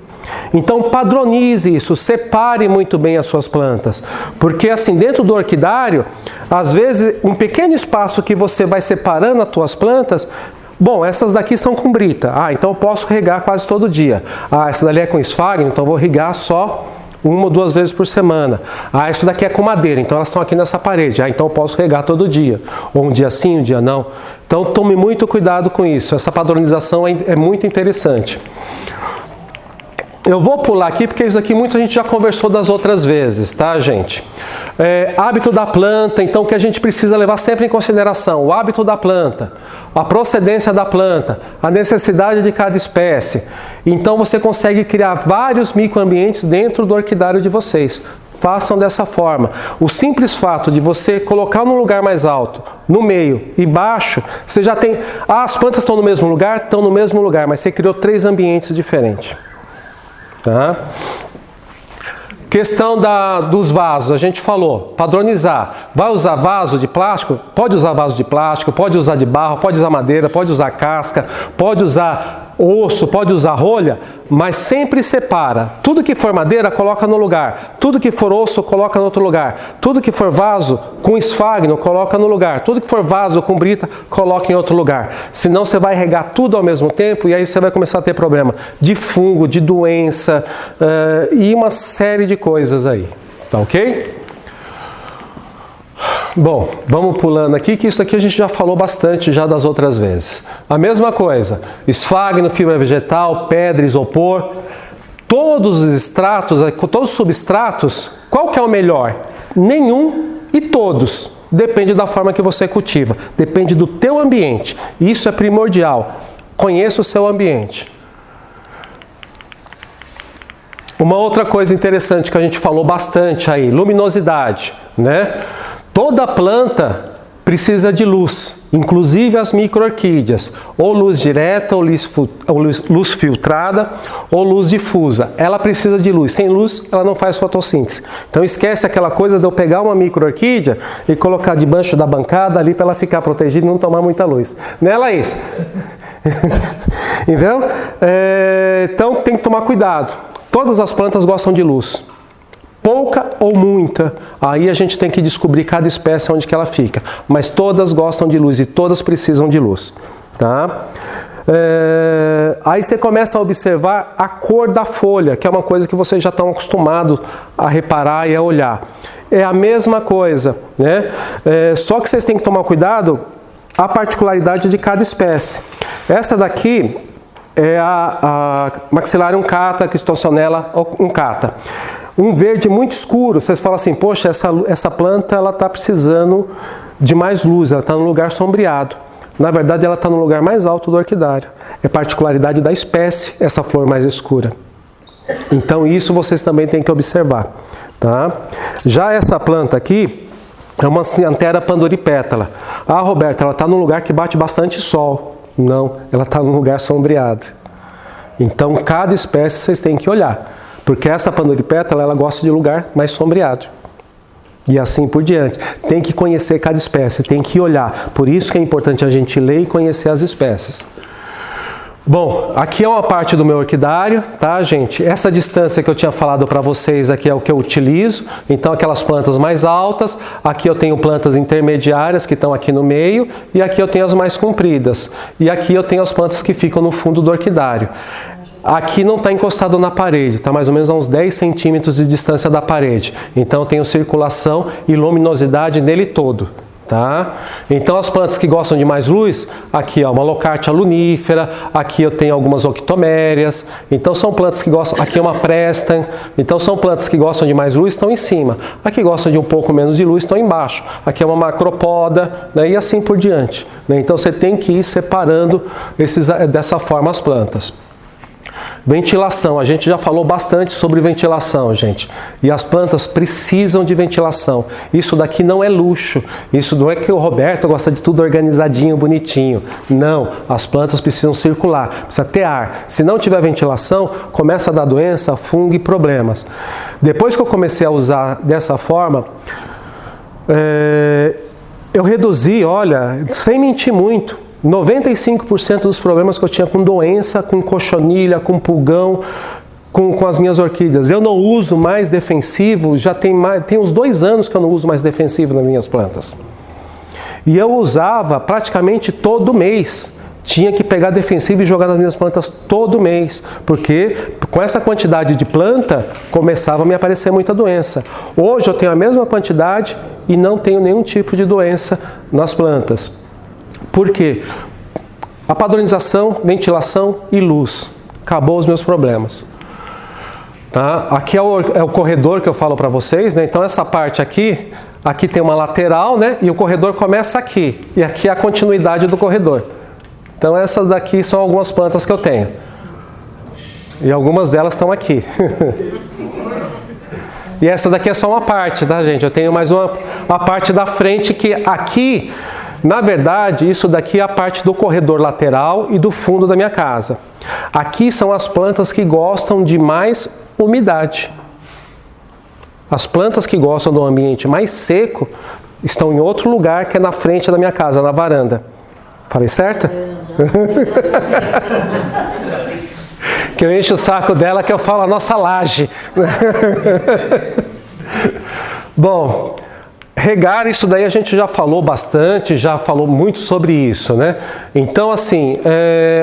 Então padronize isso, separe muito bem as suas plantas. Porque assim, dentro do orquidário, às vezes um pequeno espaço que você vai separando as suas plantas, bom, essas daqui são com brita. Então eu posso regar quase todo dia. Essa dali é com esfagno, então eu vou regar só 1 ou 2 vezes por semana. Isso daqui é com madeira, então elas estão aqui nessa parede. Então eu posso regar todo dia. Ou um dia sim, um dia não. Então tome muito cuidado com isso. Essa padronização é muito interessante. Eu vou pular aqui porque isso aqui muita gente já conversou das outras vezes, tá, gente? Hábito da planta, então o que a gente precisa levar sempre em consideração: o hábito da planta, a procedência da planta, a necessidade de cada espécie. Então você consegue criar vários microambientes dentro do orquidário de vocês. Façam dessa forma. O simples fato de você colocar num lugar mais alto, no meio e baixo, você já tem... as plantas estão no mesmo lugar? Estão no mesmo lugar, mas você criou 3 ambientes diferentes. Tá? Questão dos vasos, a gente falou, padronizar. Vai usar vaso de plástico? Pode usar vaso de plástico, pode usar de barro, pode usar madeira, pode usar casca, pode usar osso, pode usar rolha, mas sempre separa. Tudo que for madeira, coloca no lugar. Tudo que for osso, coloca no outro lugar. Tudo que for vaso com esfagno, coloca no lugar. Tudo que for vaso com brita, coloca em outro lugar. Senão você vai regar tudo ao mesmo tempo e aí você vai começar a ter problema de fungo, de doença e uma série de coisas aí. Tá ok? Bom, vamos pulando aqui, que isso aqui a gente já falou bastante já das outras vezes. A mesma coisa, esfagno, fibra vegetal, pedra, isopor, todos os extratos, todos os substratos, qual que é o melhor? Nenhum e todos. Depende da forma que você cultiva, depende do teu ambiente. Isso é primordial. Conheça o seu ambiente. Uma outra coisa interessante que a gente falou bastante aí, luminosidade, né? Toda planta precisa de luz, inclusive as micro-orquídeas, ou luz direta, ou luz filtrada, ou luz difusa. Ela precisa de luz. Sem luz, ela não faz fotossíntese. Então esquece aquela coisa de eu pegar uma micro-orquídea e colocar debaixo da bancada ali para ela ficar protegida e não tomar muita luz. Né, Laís? Entendeu? Então tem que tomar cuidado. Todas as plantas gostam de luz. Pouca ou muita, aí a gente tem que descobrir cada espécie onde que ela fica. Mas todas gostam de luz e todas precisam de luz. Tá? Aí você começa a observar a cor da folha, que é uma coisa que vocês já estão acostumados a reparar e a olhar. É a mesma coisa, né? Só que vocês têm que tomar cuidado a particularidade de cada espécie. Essa daqui é a Maxillarium cata, Cristonella uncata. Um verde muito escuro, vocês falam assim, poxa, essa planta ela está precisando de mais luz, ela está no lugar sombreado. Na verdade, ela está no lugar mais alto do orquidário. É particularidade da espécie essa flor mais escura. Então isso vocês também têm que observar. Tá? Já essa planta aqui é uma Cyanthera pandoripetala. Roberta, ela está num lugar que bate bastante sol. Não, ela está num lugar sombreado. Então cada espécie vocês têm que olhar. Porque essa pandoripetala, ela gosta de lugar mais sombreado. E assim por diante. Tem que conhecer cada espécie, tem que olhar. Por isso que é importante a gente ler e conhecer as espécies. Bom, aqui é uma parte do meu orquidário, tá, gente? Essa distância que eu tinha falado para vocês aqui é o que eu utilizo. Então, aquelas plantas mais altas. Aqui eu tenho plantas intermediárias que estão aqui no meio. E aqui eu tenho as mais compridas. E aqui eu tenho as plantas que ficam no fundo do orquidário. Aqui não está encostado na parede, está mais ou menos a uns 10 centímetros de distância da parede. Então eu tenho circulação e luminosidade nele todo. Tá? Então as plantas que gostam de mais luz, aqui ó, uma Locartia lunífera, aqui eu tenho algumas octomérias. Então são plantas que gostam, aqui é uma Preston. Então são plantas que gostam de mais luz, estão em cima. Aqui gostam de um pouco menos de luz, estão embaixo. Aqui é uma Macropoda, né? E assim por diante. Né? Então você tem que ir separando dessa forma as plantas. Ventilação, a gente já falou bastante sobre ventilação, gente. E as plantas precisam de ventilação. Isso daqui não é luxo. Isso não é que o Roberto gosta de tudo organizadinho, bonitinho. Não, as plantas precisam circular, precisa ter ar. Se não tiver ventilação, começa a dar doença, fungo e problemas. Depois que eu comecei a usar dessa forma, eu reduzi, olha, sem mentir muito, 95% dos problemas que eu tinha com doença, com cochonilha, com pulgão, com as minhas orquídeas. Eu não uso mais defensivo, já tem uns 2 anos que eu não uso mais defensivo nas minhas plantas. E eu usava praticamente todo mês. Tinha que pegar defensivo e jogar nas minhas plantas todo mês, porque com essa quantidade de planta, começava a me aparecer muita doença. Hoje eu tenho a mesma quantidade e não tenho nenhum tipo de doença nas plantas. Por quê? A padronização, ventilação e luz. Acabou os meus problemas. Tá? Aqui é o corredor que eu falo para vocês, né? Então essa parte aqui tem uma lateral, né? E o corredor começa aqui. E aqui é a continuidade do corredor. Então essas daqui são algumas plantas que eu tenho. E algumas delas estão aqui. E essa daqui é só uma parte, tá, gente? Eu tenho mais a parte da frente que aqui, na verdade, isso daqui é a parte do corredor lateral e do fundo da minha casa. Aqui são as plantas que gostam de mais umidade. As plantas que gostam do ambiente mais seco estão em outro lugar que é na frente da minha casa, na varanda. Falei certo? Que eu encho o saco dela que eu falo a nossa laje. Bom, regar, isso daí a gente já falou bastante, já falou muito sobre isso, né? Então, assim,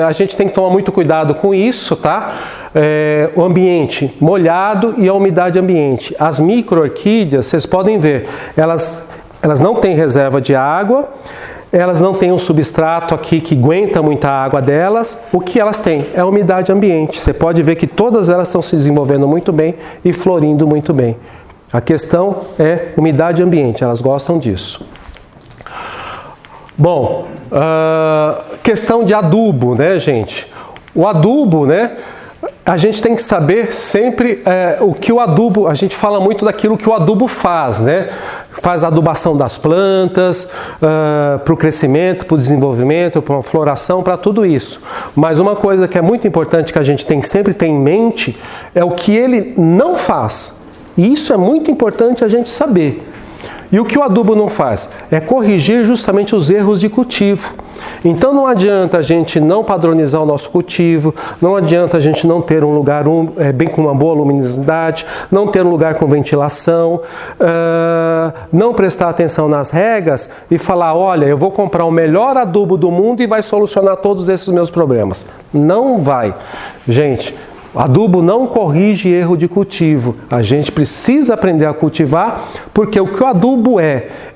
a gente tem que tomar muito cuidado com isso, tá? O ambiente molhado e a umidade ambiente. As micro-orquídeas, vocês podem ver, elas não têm reserva de água, elas não têm um substrato aqui que aguenta muita água delas. O que elas têm é a umidade ambiente. Você pode ver que todas elas estão se desenvolvendo muito bem e florindo muito bem. A questão é umidade ambiente, elas gostam disso. Bom, questão de adubo, né, gente? O adubo, né? A gente tem que saber sempre o que o adubo, a gente fala muito daquilo que o adubo faz, né? Faz a adubação das plantas, para o crescimento, para o desenvolvimento, para a floração, para tudo isso. Mas uma coisa que é muito importante que a gente tem que sempre ter em mente é o que ele não faz. E isso é muito importante a gente saber. E o que o adubo não faz? É corrigir justamente os erros de cultivo. Então não adianta a gente não padronizar o nosso cultivo, não adianta a gente não ter um lugar bem com uma boa luminosidade, não ter um lugar com ventilação, não prestar atenção nas regas e falar, olha, eu vou comprar o melhor adubo do mundo e vai solucionar todos esses meus problemas. Não vai. Gente, adubo não corrige erro de cultivo. A gente precisa aprender a cultivar, porque o que o adubo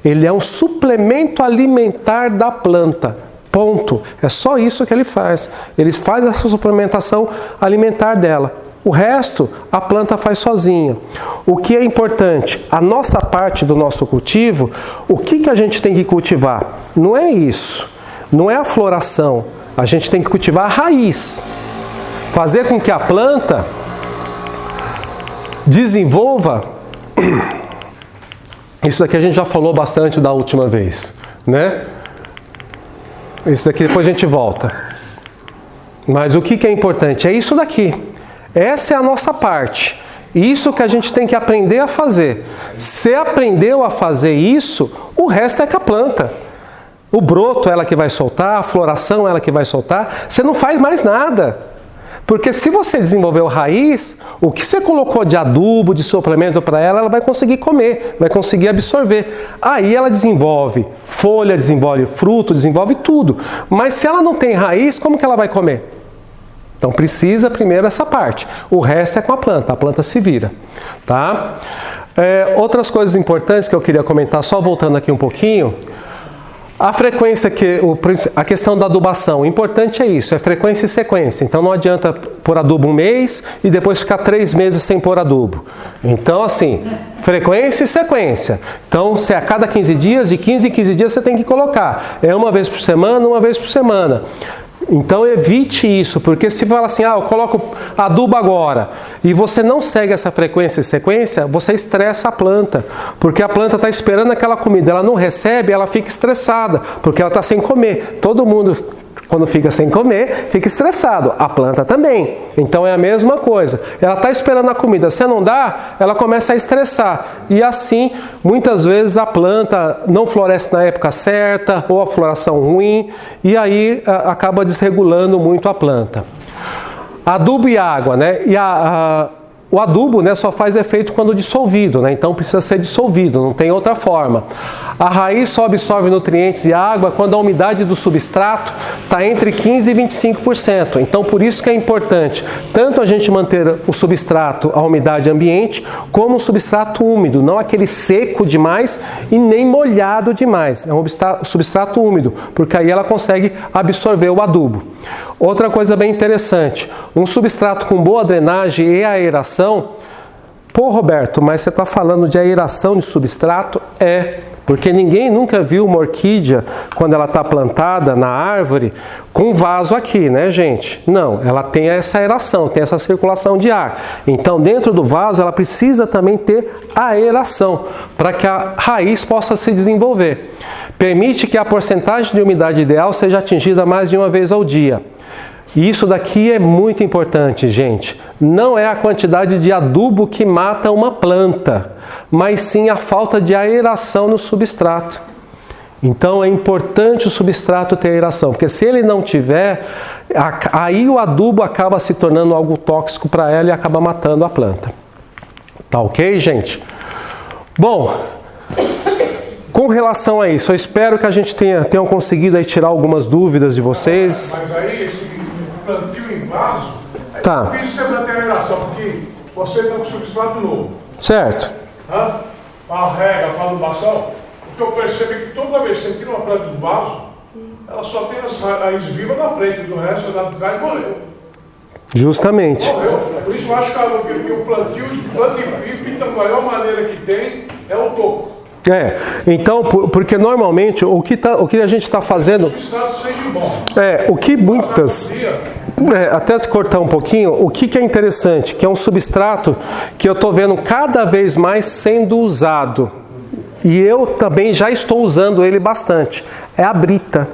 ele é um suplemento alimentar da planta. Ponto. É só isso que ele faz. Ele faz essa suplementação alimentar dela. O resto, a planta faz sozinha. O que é importante? A nossa parte do nosso cultivo, o que a gente tem que cultivar? Não é isso. Não é a floração. A gente tem que cultivar a raiz. Fazer com que a planta desenvolva. Isso daqui a gente já falou bastante da última vez, né? Isso daqui depois a gente volta. Mas o que é importante? É isso daqui. Essa é a nossa parte. Isso que a gente tem que aprender a fazer. Se aprendeu a fazer isso, o resto é com a planta. O broto é ela que vai soltar, a floração é ela que vai soltar. Você não faz mais nada. Porque se você desenvolveu raiz, o que você colocou de adubo, de suplemento para ela, ela vai conseguir comer, vai conseguir absorver. Aí ela desenvolve folha, desenvolve fruto, desenvolve tudo. Mas se ela não tem raiz, como que ela vai comer? Então precisa primeiro essa parte. O resto é com a planta se vira. Tá? Outras coisas importantes que eu queria comentar, só voltando aqui um pouquinho. A frequência, a questão da adubação, o importante é isso, é frequência e sequência. Então não adianta pôr adubo um mês e depois ficar 3 meses sem pôr adubo. Então assim, frequência e sequência. Então se a cada 15 dias, de 15 em 15 dias você tem que colocar. É uma vez por semana. Então evite isso, porque se fala assim, eu coloco adubo agora, e você não segue essa frequência e sequência, você estressa a planta, porque a planta está esperando aquela comida, ela não recebe, ela fica estressada, porque ela está sem comer. Todo mundo, quando fica sem comer, fica estressado, a planta também. Então é a mesma coisa, ela está esperando a comida, se não dá, ela começa a estressar, e assim, muitas vezes a planta não floresce na época certa, ou a floração ruim, e aí acaba desregulando muito a planta. Adubo e água, né? O adubo, né, só faz efeito quando dissolvido, né? Então precisa ser dissolvido, não tem outra forma. A raiz só absorve nutrientes e água quando a umidade do substrato está entre 15% e 25%. Então por isso que é importante tanto a gente manter o substrato, a umidade ambiente, como o substrato úmido, não aquele seco demais e nem molhado demais. É um substrato úmido, porque aí ela consegue absorver o adubo. Outra coisa bem interessante, um substrato com boa drenagem e aeração. Pô, Roberto, mas você está falando de aeração de substrato? Porque ninguém nunca viu uma orquídea, quando ela está plantada na árvore, com vaso aqui, né, gente? Não, ela tem essa aeração, tem essa circulação de ar. Então, dentro do vaso, ela precisa também ter aeração, para que a raiz possa se desenvolver. Permite que a porcentagem de umidade ideal seja atingida mais de uma vez ao dia. E isso daqui é muito importante, gente. Não é a quantidade de adubo que mata uma planta, mas sim a falta de aeração no substrato. Então é importante o substrato ter aeração, porque se ele não tiver, aí o adubo acaba se tornando algo tóxico para ela e acaba matando a planta. Tá ok, gente? Bom, com relação a isso, eu espero que a gente tenham conseguido aí tirar algumas dúvidas de vocês. Mas aí, esse plantio em vaso, tá. É difícil você manter a aeração, porque você está com substrato novo. Certo. A rega, a adubação, o que eu percebo é que toda vez que você tira uma planta do vaso, ela só tem as raízes vivas na frente, do resto lá de trás morreu. Justamente. Morreu. Por isso eu acho que o plantio de planta epífita, a maior maneira que tem é o toco. Então, porque normalmente o que a gente está fazendo. O que muitas. Até cortar um pouquinho, o que é interessante, que é um substrato que eu estou vendo cada vez mais sendo usado. E eu também já estou usando ele bastante. É a brita.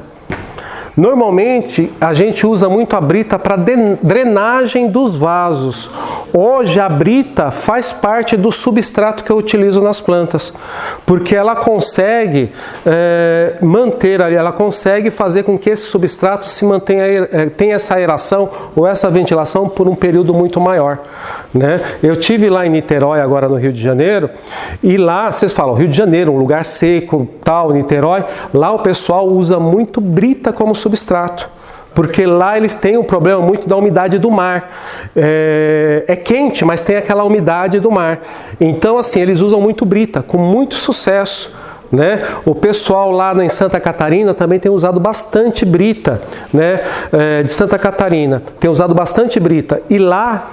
Normalmente a gente usa muito a brita para drenagem dos vasos. Hoje a brita faz parte do substrato que eu utilizo nas plantas, porque ela consegue manter ali, ela consegue fazer com que esse substrato se mantenha, tenha essa aeração ou essa ventilação por um período muito maior, né? Eu tive lá em Niterói, agora no Rio de Janeiro, e lá, vocês falam, Rio de Janeiro, um lugar seco, tal, Niterói, lá o pessoal usa muito brita como substrato, porque lá eles têm um problema muito da umidade do mar. É quente, mas tem aquela umidade do mar. Então, assim, eles usam muito brita, com muito sucesso, né? O pessoal lá em Santa Catarina também tem usado bastante brita, né? De Santa Catarina, tem usado bastante brita, e lá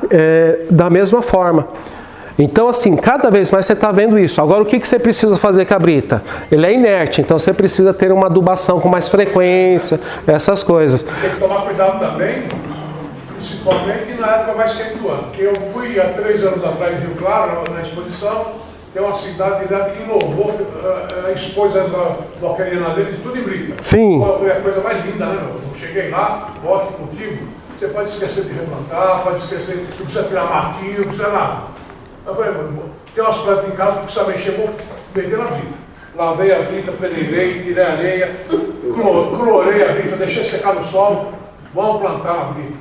da mesma forma. Então, assim, cada vez mais você está vendo isso. Agora, o que você precisa fazer com a brita? Ele é inerte, então você precisa ter uma adubação com mais frequência, essas coisas. Tem que tomar cuidado também, principalmente na época mais quente do ano. Porque eu fui há 3 anos atrás em Rio Claro, na exposição, tem uma cidade que inovou, expôs as localidades deles, tudo em brita. Sim. Foi a coisa mais linda, né, meu? Eu cheguei lá, aqui contigo, você pode esquecer de replantar, pode esquecer, não precisa tirar matinho, não precisa nada. Eu falei, tem umas plantas em casa que precisa mexer, vou meter na brita. Lavei a brita, peneirei, tirei a areia, clorei a brita, deixei secar no sol, vamos plantar na brita.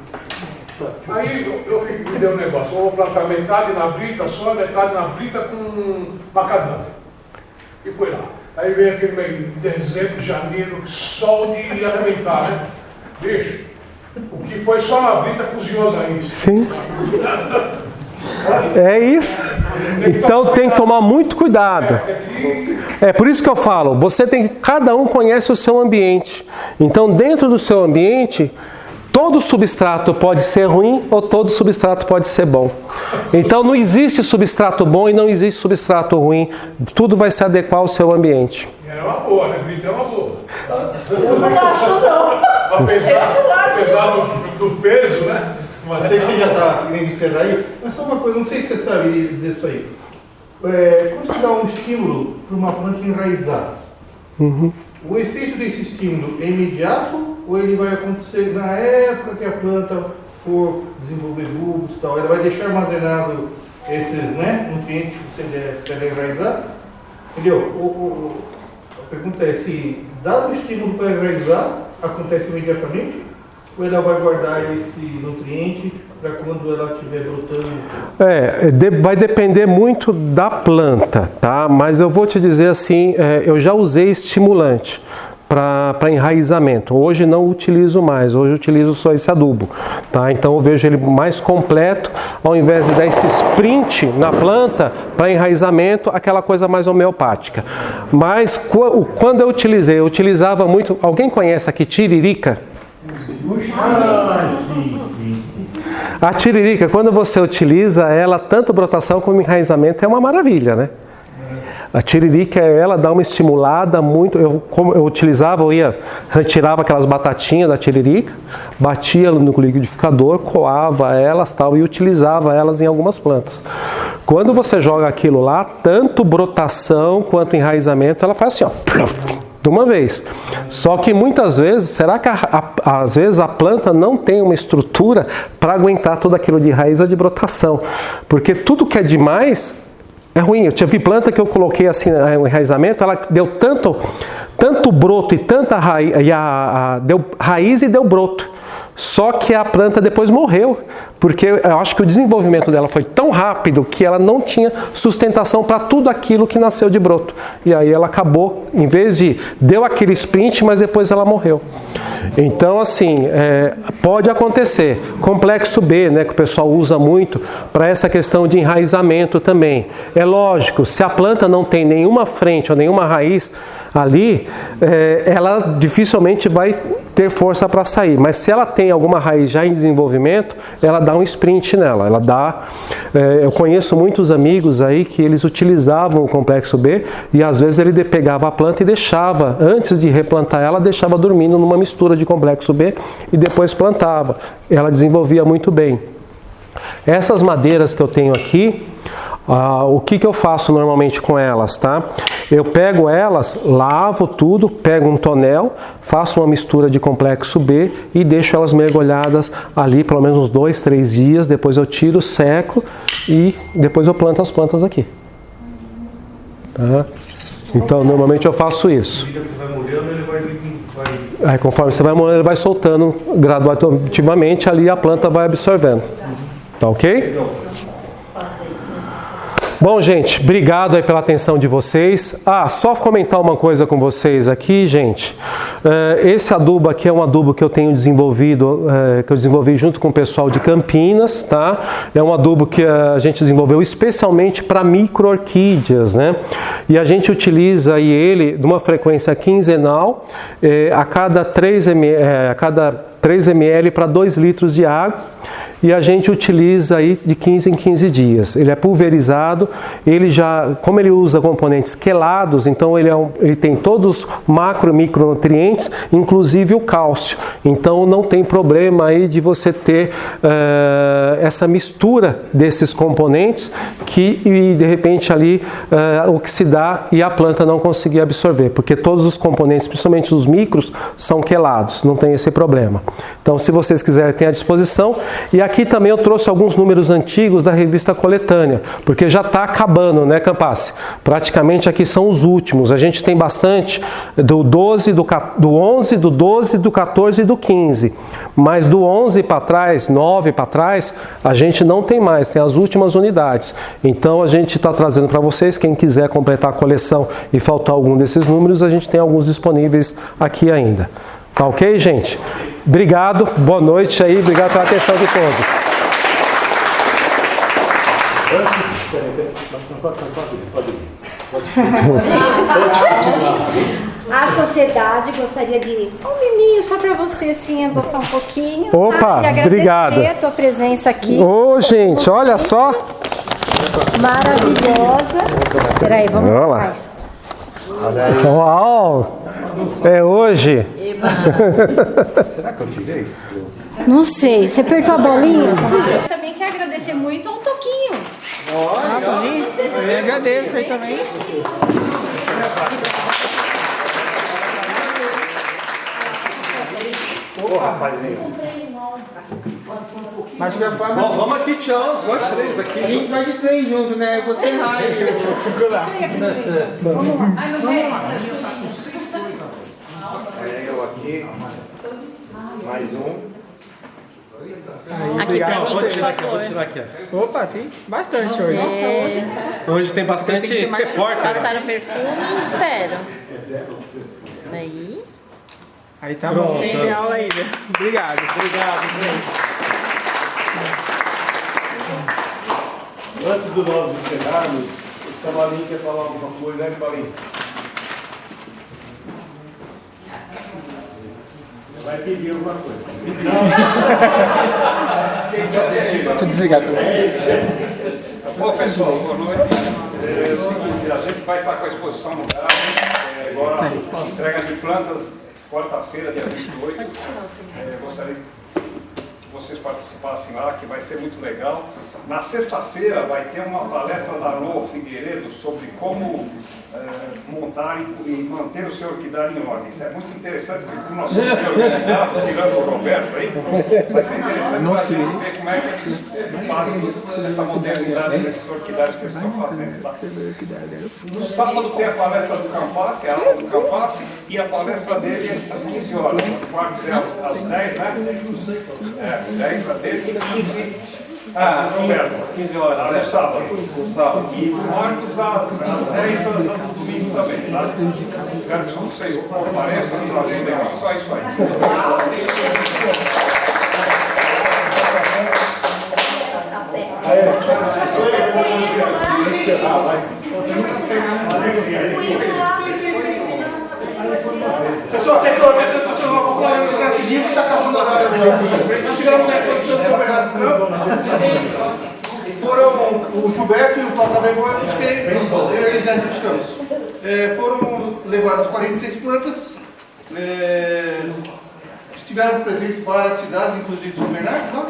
Aí eu me deu um negócio, vou plantar metade na brita só, metade na brita com macadâmia. E fui lá. Aí veio aquele meio de dezembro, janeiro, sol de arrebentar, né? Bicho, o que foi só na brita cozinhou as raízes. Sim. É isso. Então tem que tomar muito cuidado. É por isso que eu falo, cada um conhece o seu ambiente. Então dentro do seu ambiente, todo substrato pode ser ruim ou todo substrato pode ser bom. Então não existe substrato bom e não existe substrato ruim. Tudo vai se adequar ao seu ambiente. É uma boa, né? Brita é uma boa. Eu não acho não. apesar do peso, né? Mas sei que você já está querendo encerrar aí, mas só uma coisa, não sei se você sabe dizer isso aí. Quando você dá um estímulo para uma planta enraizar, o efeito desse estímulo é imediato ou ele vai acontecer na época que a planta for desenvolver bulbos e tal? Ela vai deixar armazenado esses, né, nutrientes que você der para enraizar? Entendeu? A pergunta é se dado o estímulo para enraizar, acontece imediatamente? Ou ela vai guardar esse nutriente para quando ela estiver brotando? Vai depender muito da planta, tá? Mas eu vou te dizer assim, eu já usei estimulante para enraizamento. Hoje não utilizo mais, hoje utilizo só esse adubo, tá? Então eu vejo ele mais completo, ao invés de dar esse sprint na planta para enraizamento, aquela coisa mais homeopática. Mas quando eu utilizava muito. Alguém conhece aqui tiririca? A tiririca, quando você utiliza ela, tanto brotação como enraizamento, é uma maravilha, né? A tiririca, ela dá uma estimulada muito. Como eu utilizava, retirava aquelas batatinhas da tiririca, batia no liquidificador, coava elas tal, e utilizava elas em algumas plantas. Quando você joga aquilo lá, tanto brotação quanto enraizamento, ela faz assim, ó, de uma vez. Só que muitas vezes, será que às vezes a planta não tem uma estrutura para aguentar tudo aquilo de raiz ou de brotação? Porque tudo que é demais é ruim. Eu tive planta que eu coloquei assim o enraizamento, ela deu tanto broto e tanta raiz, deu raiz e deu broto. Só que a planta depois morreu, porque eu acho que o desenvolvimento dela foi tão rápido que ela não tinha sustentação para tudo aquilo que nasceu de broto. E aí ela acabou, em vez de... deu aquele sprint, mas depois ela morreu. Então, assim, pode acontecer. Complexo B, né, que o pessoal usa muito para essa questão de enraizamento também. É lógico, se a planta não tem nenhuma frente ou nenhuma raiz ali, ela dificilmente vai ter força para sair. Mas se ela tem alguma raiz já em desenvolvimento, ela dá um sprint nela. Ela dá. Eu conheço muitos amigos aí que eles utilizavam o complexo B e às vezes ele pegava a planta e deixava, antes de replantar ela, deixava dormindo numa mistura de complexo B e depois plantava. Ela desenvolvia muito bem. Essas madeiras que eu tenho aqui, o que eu faço normalmente com elas, tá? Eu pego elas, lavo tudo, pego um tonel, faço uma mistura de complexo B e deixo elas mergulhadas ali pelo menos uns 2, 3 dias, depois eu tiro, seco e depois eu planto as plantas aqui. Tá? Então normalmente eu faço isso. Conforme você vai molhando, ele vai soltando gradativamente, ali a planta vai absorvendo. Tá ok? Bom, gente, obrigado aí pela atenção de vocês. Só comentar uma coisa com vocês aqui, gente. Esse adubo aqui é um adubo que eu tenho desenvolvido, que eu desenvolvi junto com o pessoal de Campinas, tá? É um adubo que a gente desenvolveu especialmente para micro-orquídeas, né? E a gente utiliza aí ele de uma frequência quinzenal, a cada 3 ml para 2 litros de água, e a gente utiliza aí de 15 em 15 dias. Ele é pulverizado, como ele usa componentes quelados, então ele tem todos os macro e micronutrientes, inclusive o cálcio. Então não tem problema aí de você ter essa mistura desses componentes que de repente ali oxidar e a planta não conseguir absorver, porque todos os componentes, principalmente os micros, são quelados, não tem esse problema. Então, se vocês quiserem, tem à disposição. E aqui também eu trouxe alguns números antigos da revista Coletânea, porque já está acabando, né, Campassi? Praticamente aqui são os últimos. A gente tem bastante do 12, do 11, do 12, do 14 e do 15. Mas do 11 para trás, 9 para trás, a gente não tem mais, tem as últimas unidades. Então, a gente está trazendo para vocês, quem quiser completar a coleção e faltar algum desses números, a gente tem alguns disponíveis aqui ainda. Tá ok, gente? Obrigado, boa noite aí, obrigado pela atenção de todos. A sociedade gostaria de um miminho só para você, assim, adoçar um pouquinho. Opa, e obrigado. a tua presença aqui. Gente, olha só. Maravilhosa. Peraí, vamos lá. Uau! É hoje. Será que eu tirei? Não sei. Você apertou a bolinha? Também quero agradecer muito ao Toquinho. Eu agradeço aí também. Ô, rapazinho. Mas de qualquer forma, Bom, vamos aqui, tchau. Nós três aqui. a gente vai de três juntos, né? Você vai e eu vou segurar. Eu aqui. Mais um. Aqui pra mim, Vou por tirar aqui, favor. vou tirar aqui. Ó. Opa, tem bastante hoje. Hoje tem bastante Tem que ter mais repórter. Passaram perfume e espero. Aí. Aí tá bom. Pronto. Tem aula ainda. Obrigado. Antes de nós encerrarmos, o Samalim quer falar alguma coisa, né, Samalim? Vai pedir alguma coisa. Tô desligado. Bom, pessoal, boa noite. É o seguinte, a gente vai estar com a exposição no Gás, agora entrega de plantas, quarta-feira, dia 28. Gostaria que vocês participassem lá, que vai ser muito legal. Na sexta-feira vai ter uma palestra da Lô Figueiredo sobre como montar e manter o seu orquidário em ordem. Isso é muito interessante, porque o nosso time organizado, tirando o Roberto aí, vai ser interessante para a gente ver como é que eles fazem essa modernidade desses orquidários que eles estão fazendo. Tá? No sábado tem a palestra do Campassi, a aula do Campassi, e a palestra dele às 15 horas. O quarto é às 10, né? 10 a dele e 15. 15 horas. No sábado. No sábado. E o Marcos às 10 do domingo também, tá? Quero que vocês compareçam, nos ajudem. Só isso aí. Pessoal, vou falar isso rapidinho, que está acabando o horário aqui. Nós chegamos na exposição do São Bernardo do Campo. Foram o Gilberto e o Toca Vergonha que realizaram os campos. Foram levadas 46 plantas. Estiveram presentes várias cidades, inclusive São Bernardo, não?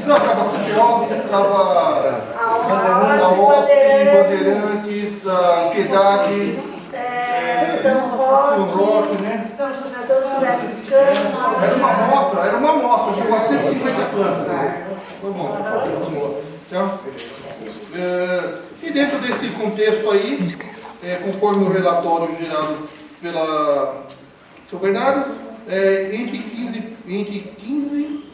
Não, estava Cipió, estava a OP, Bandeirantes, a Piedade, São Roque, né? São José dos Campos. Era uma amostra de 450 plantas. Foi bom. Então, e dentro desse contexto aí, conforme o relatório gerado pela São Bernardo, entre 15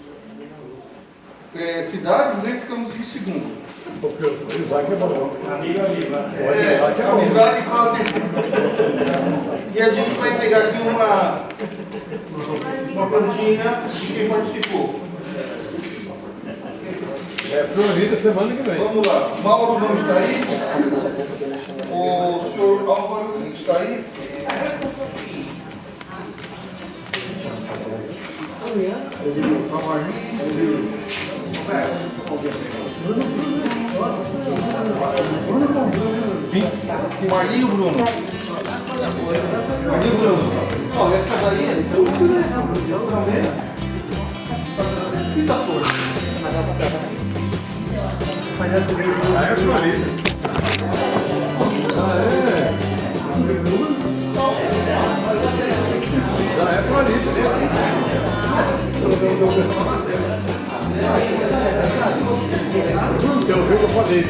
cidades, né, ficamos em segundo. O Isaac é bom. E a gente vai entregar aqui uma plantinha de quem participou. Florida semana que vem. Vamos lá, o Mauro não está aí. O senhor Álvaro está aí. Marlinho Bruno. Marlinho Bruno. Olha, essa daí é fita força. É Florida. É Florida. Você ouviu o que eu falei?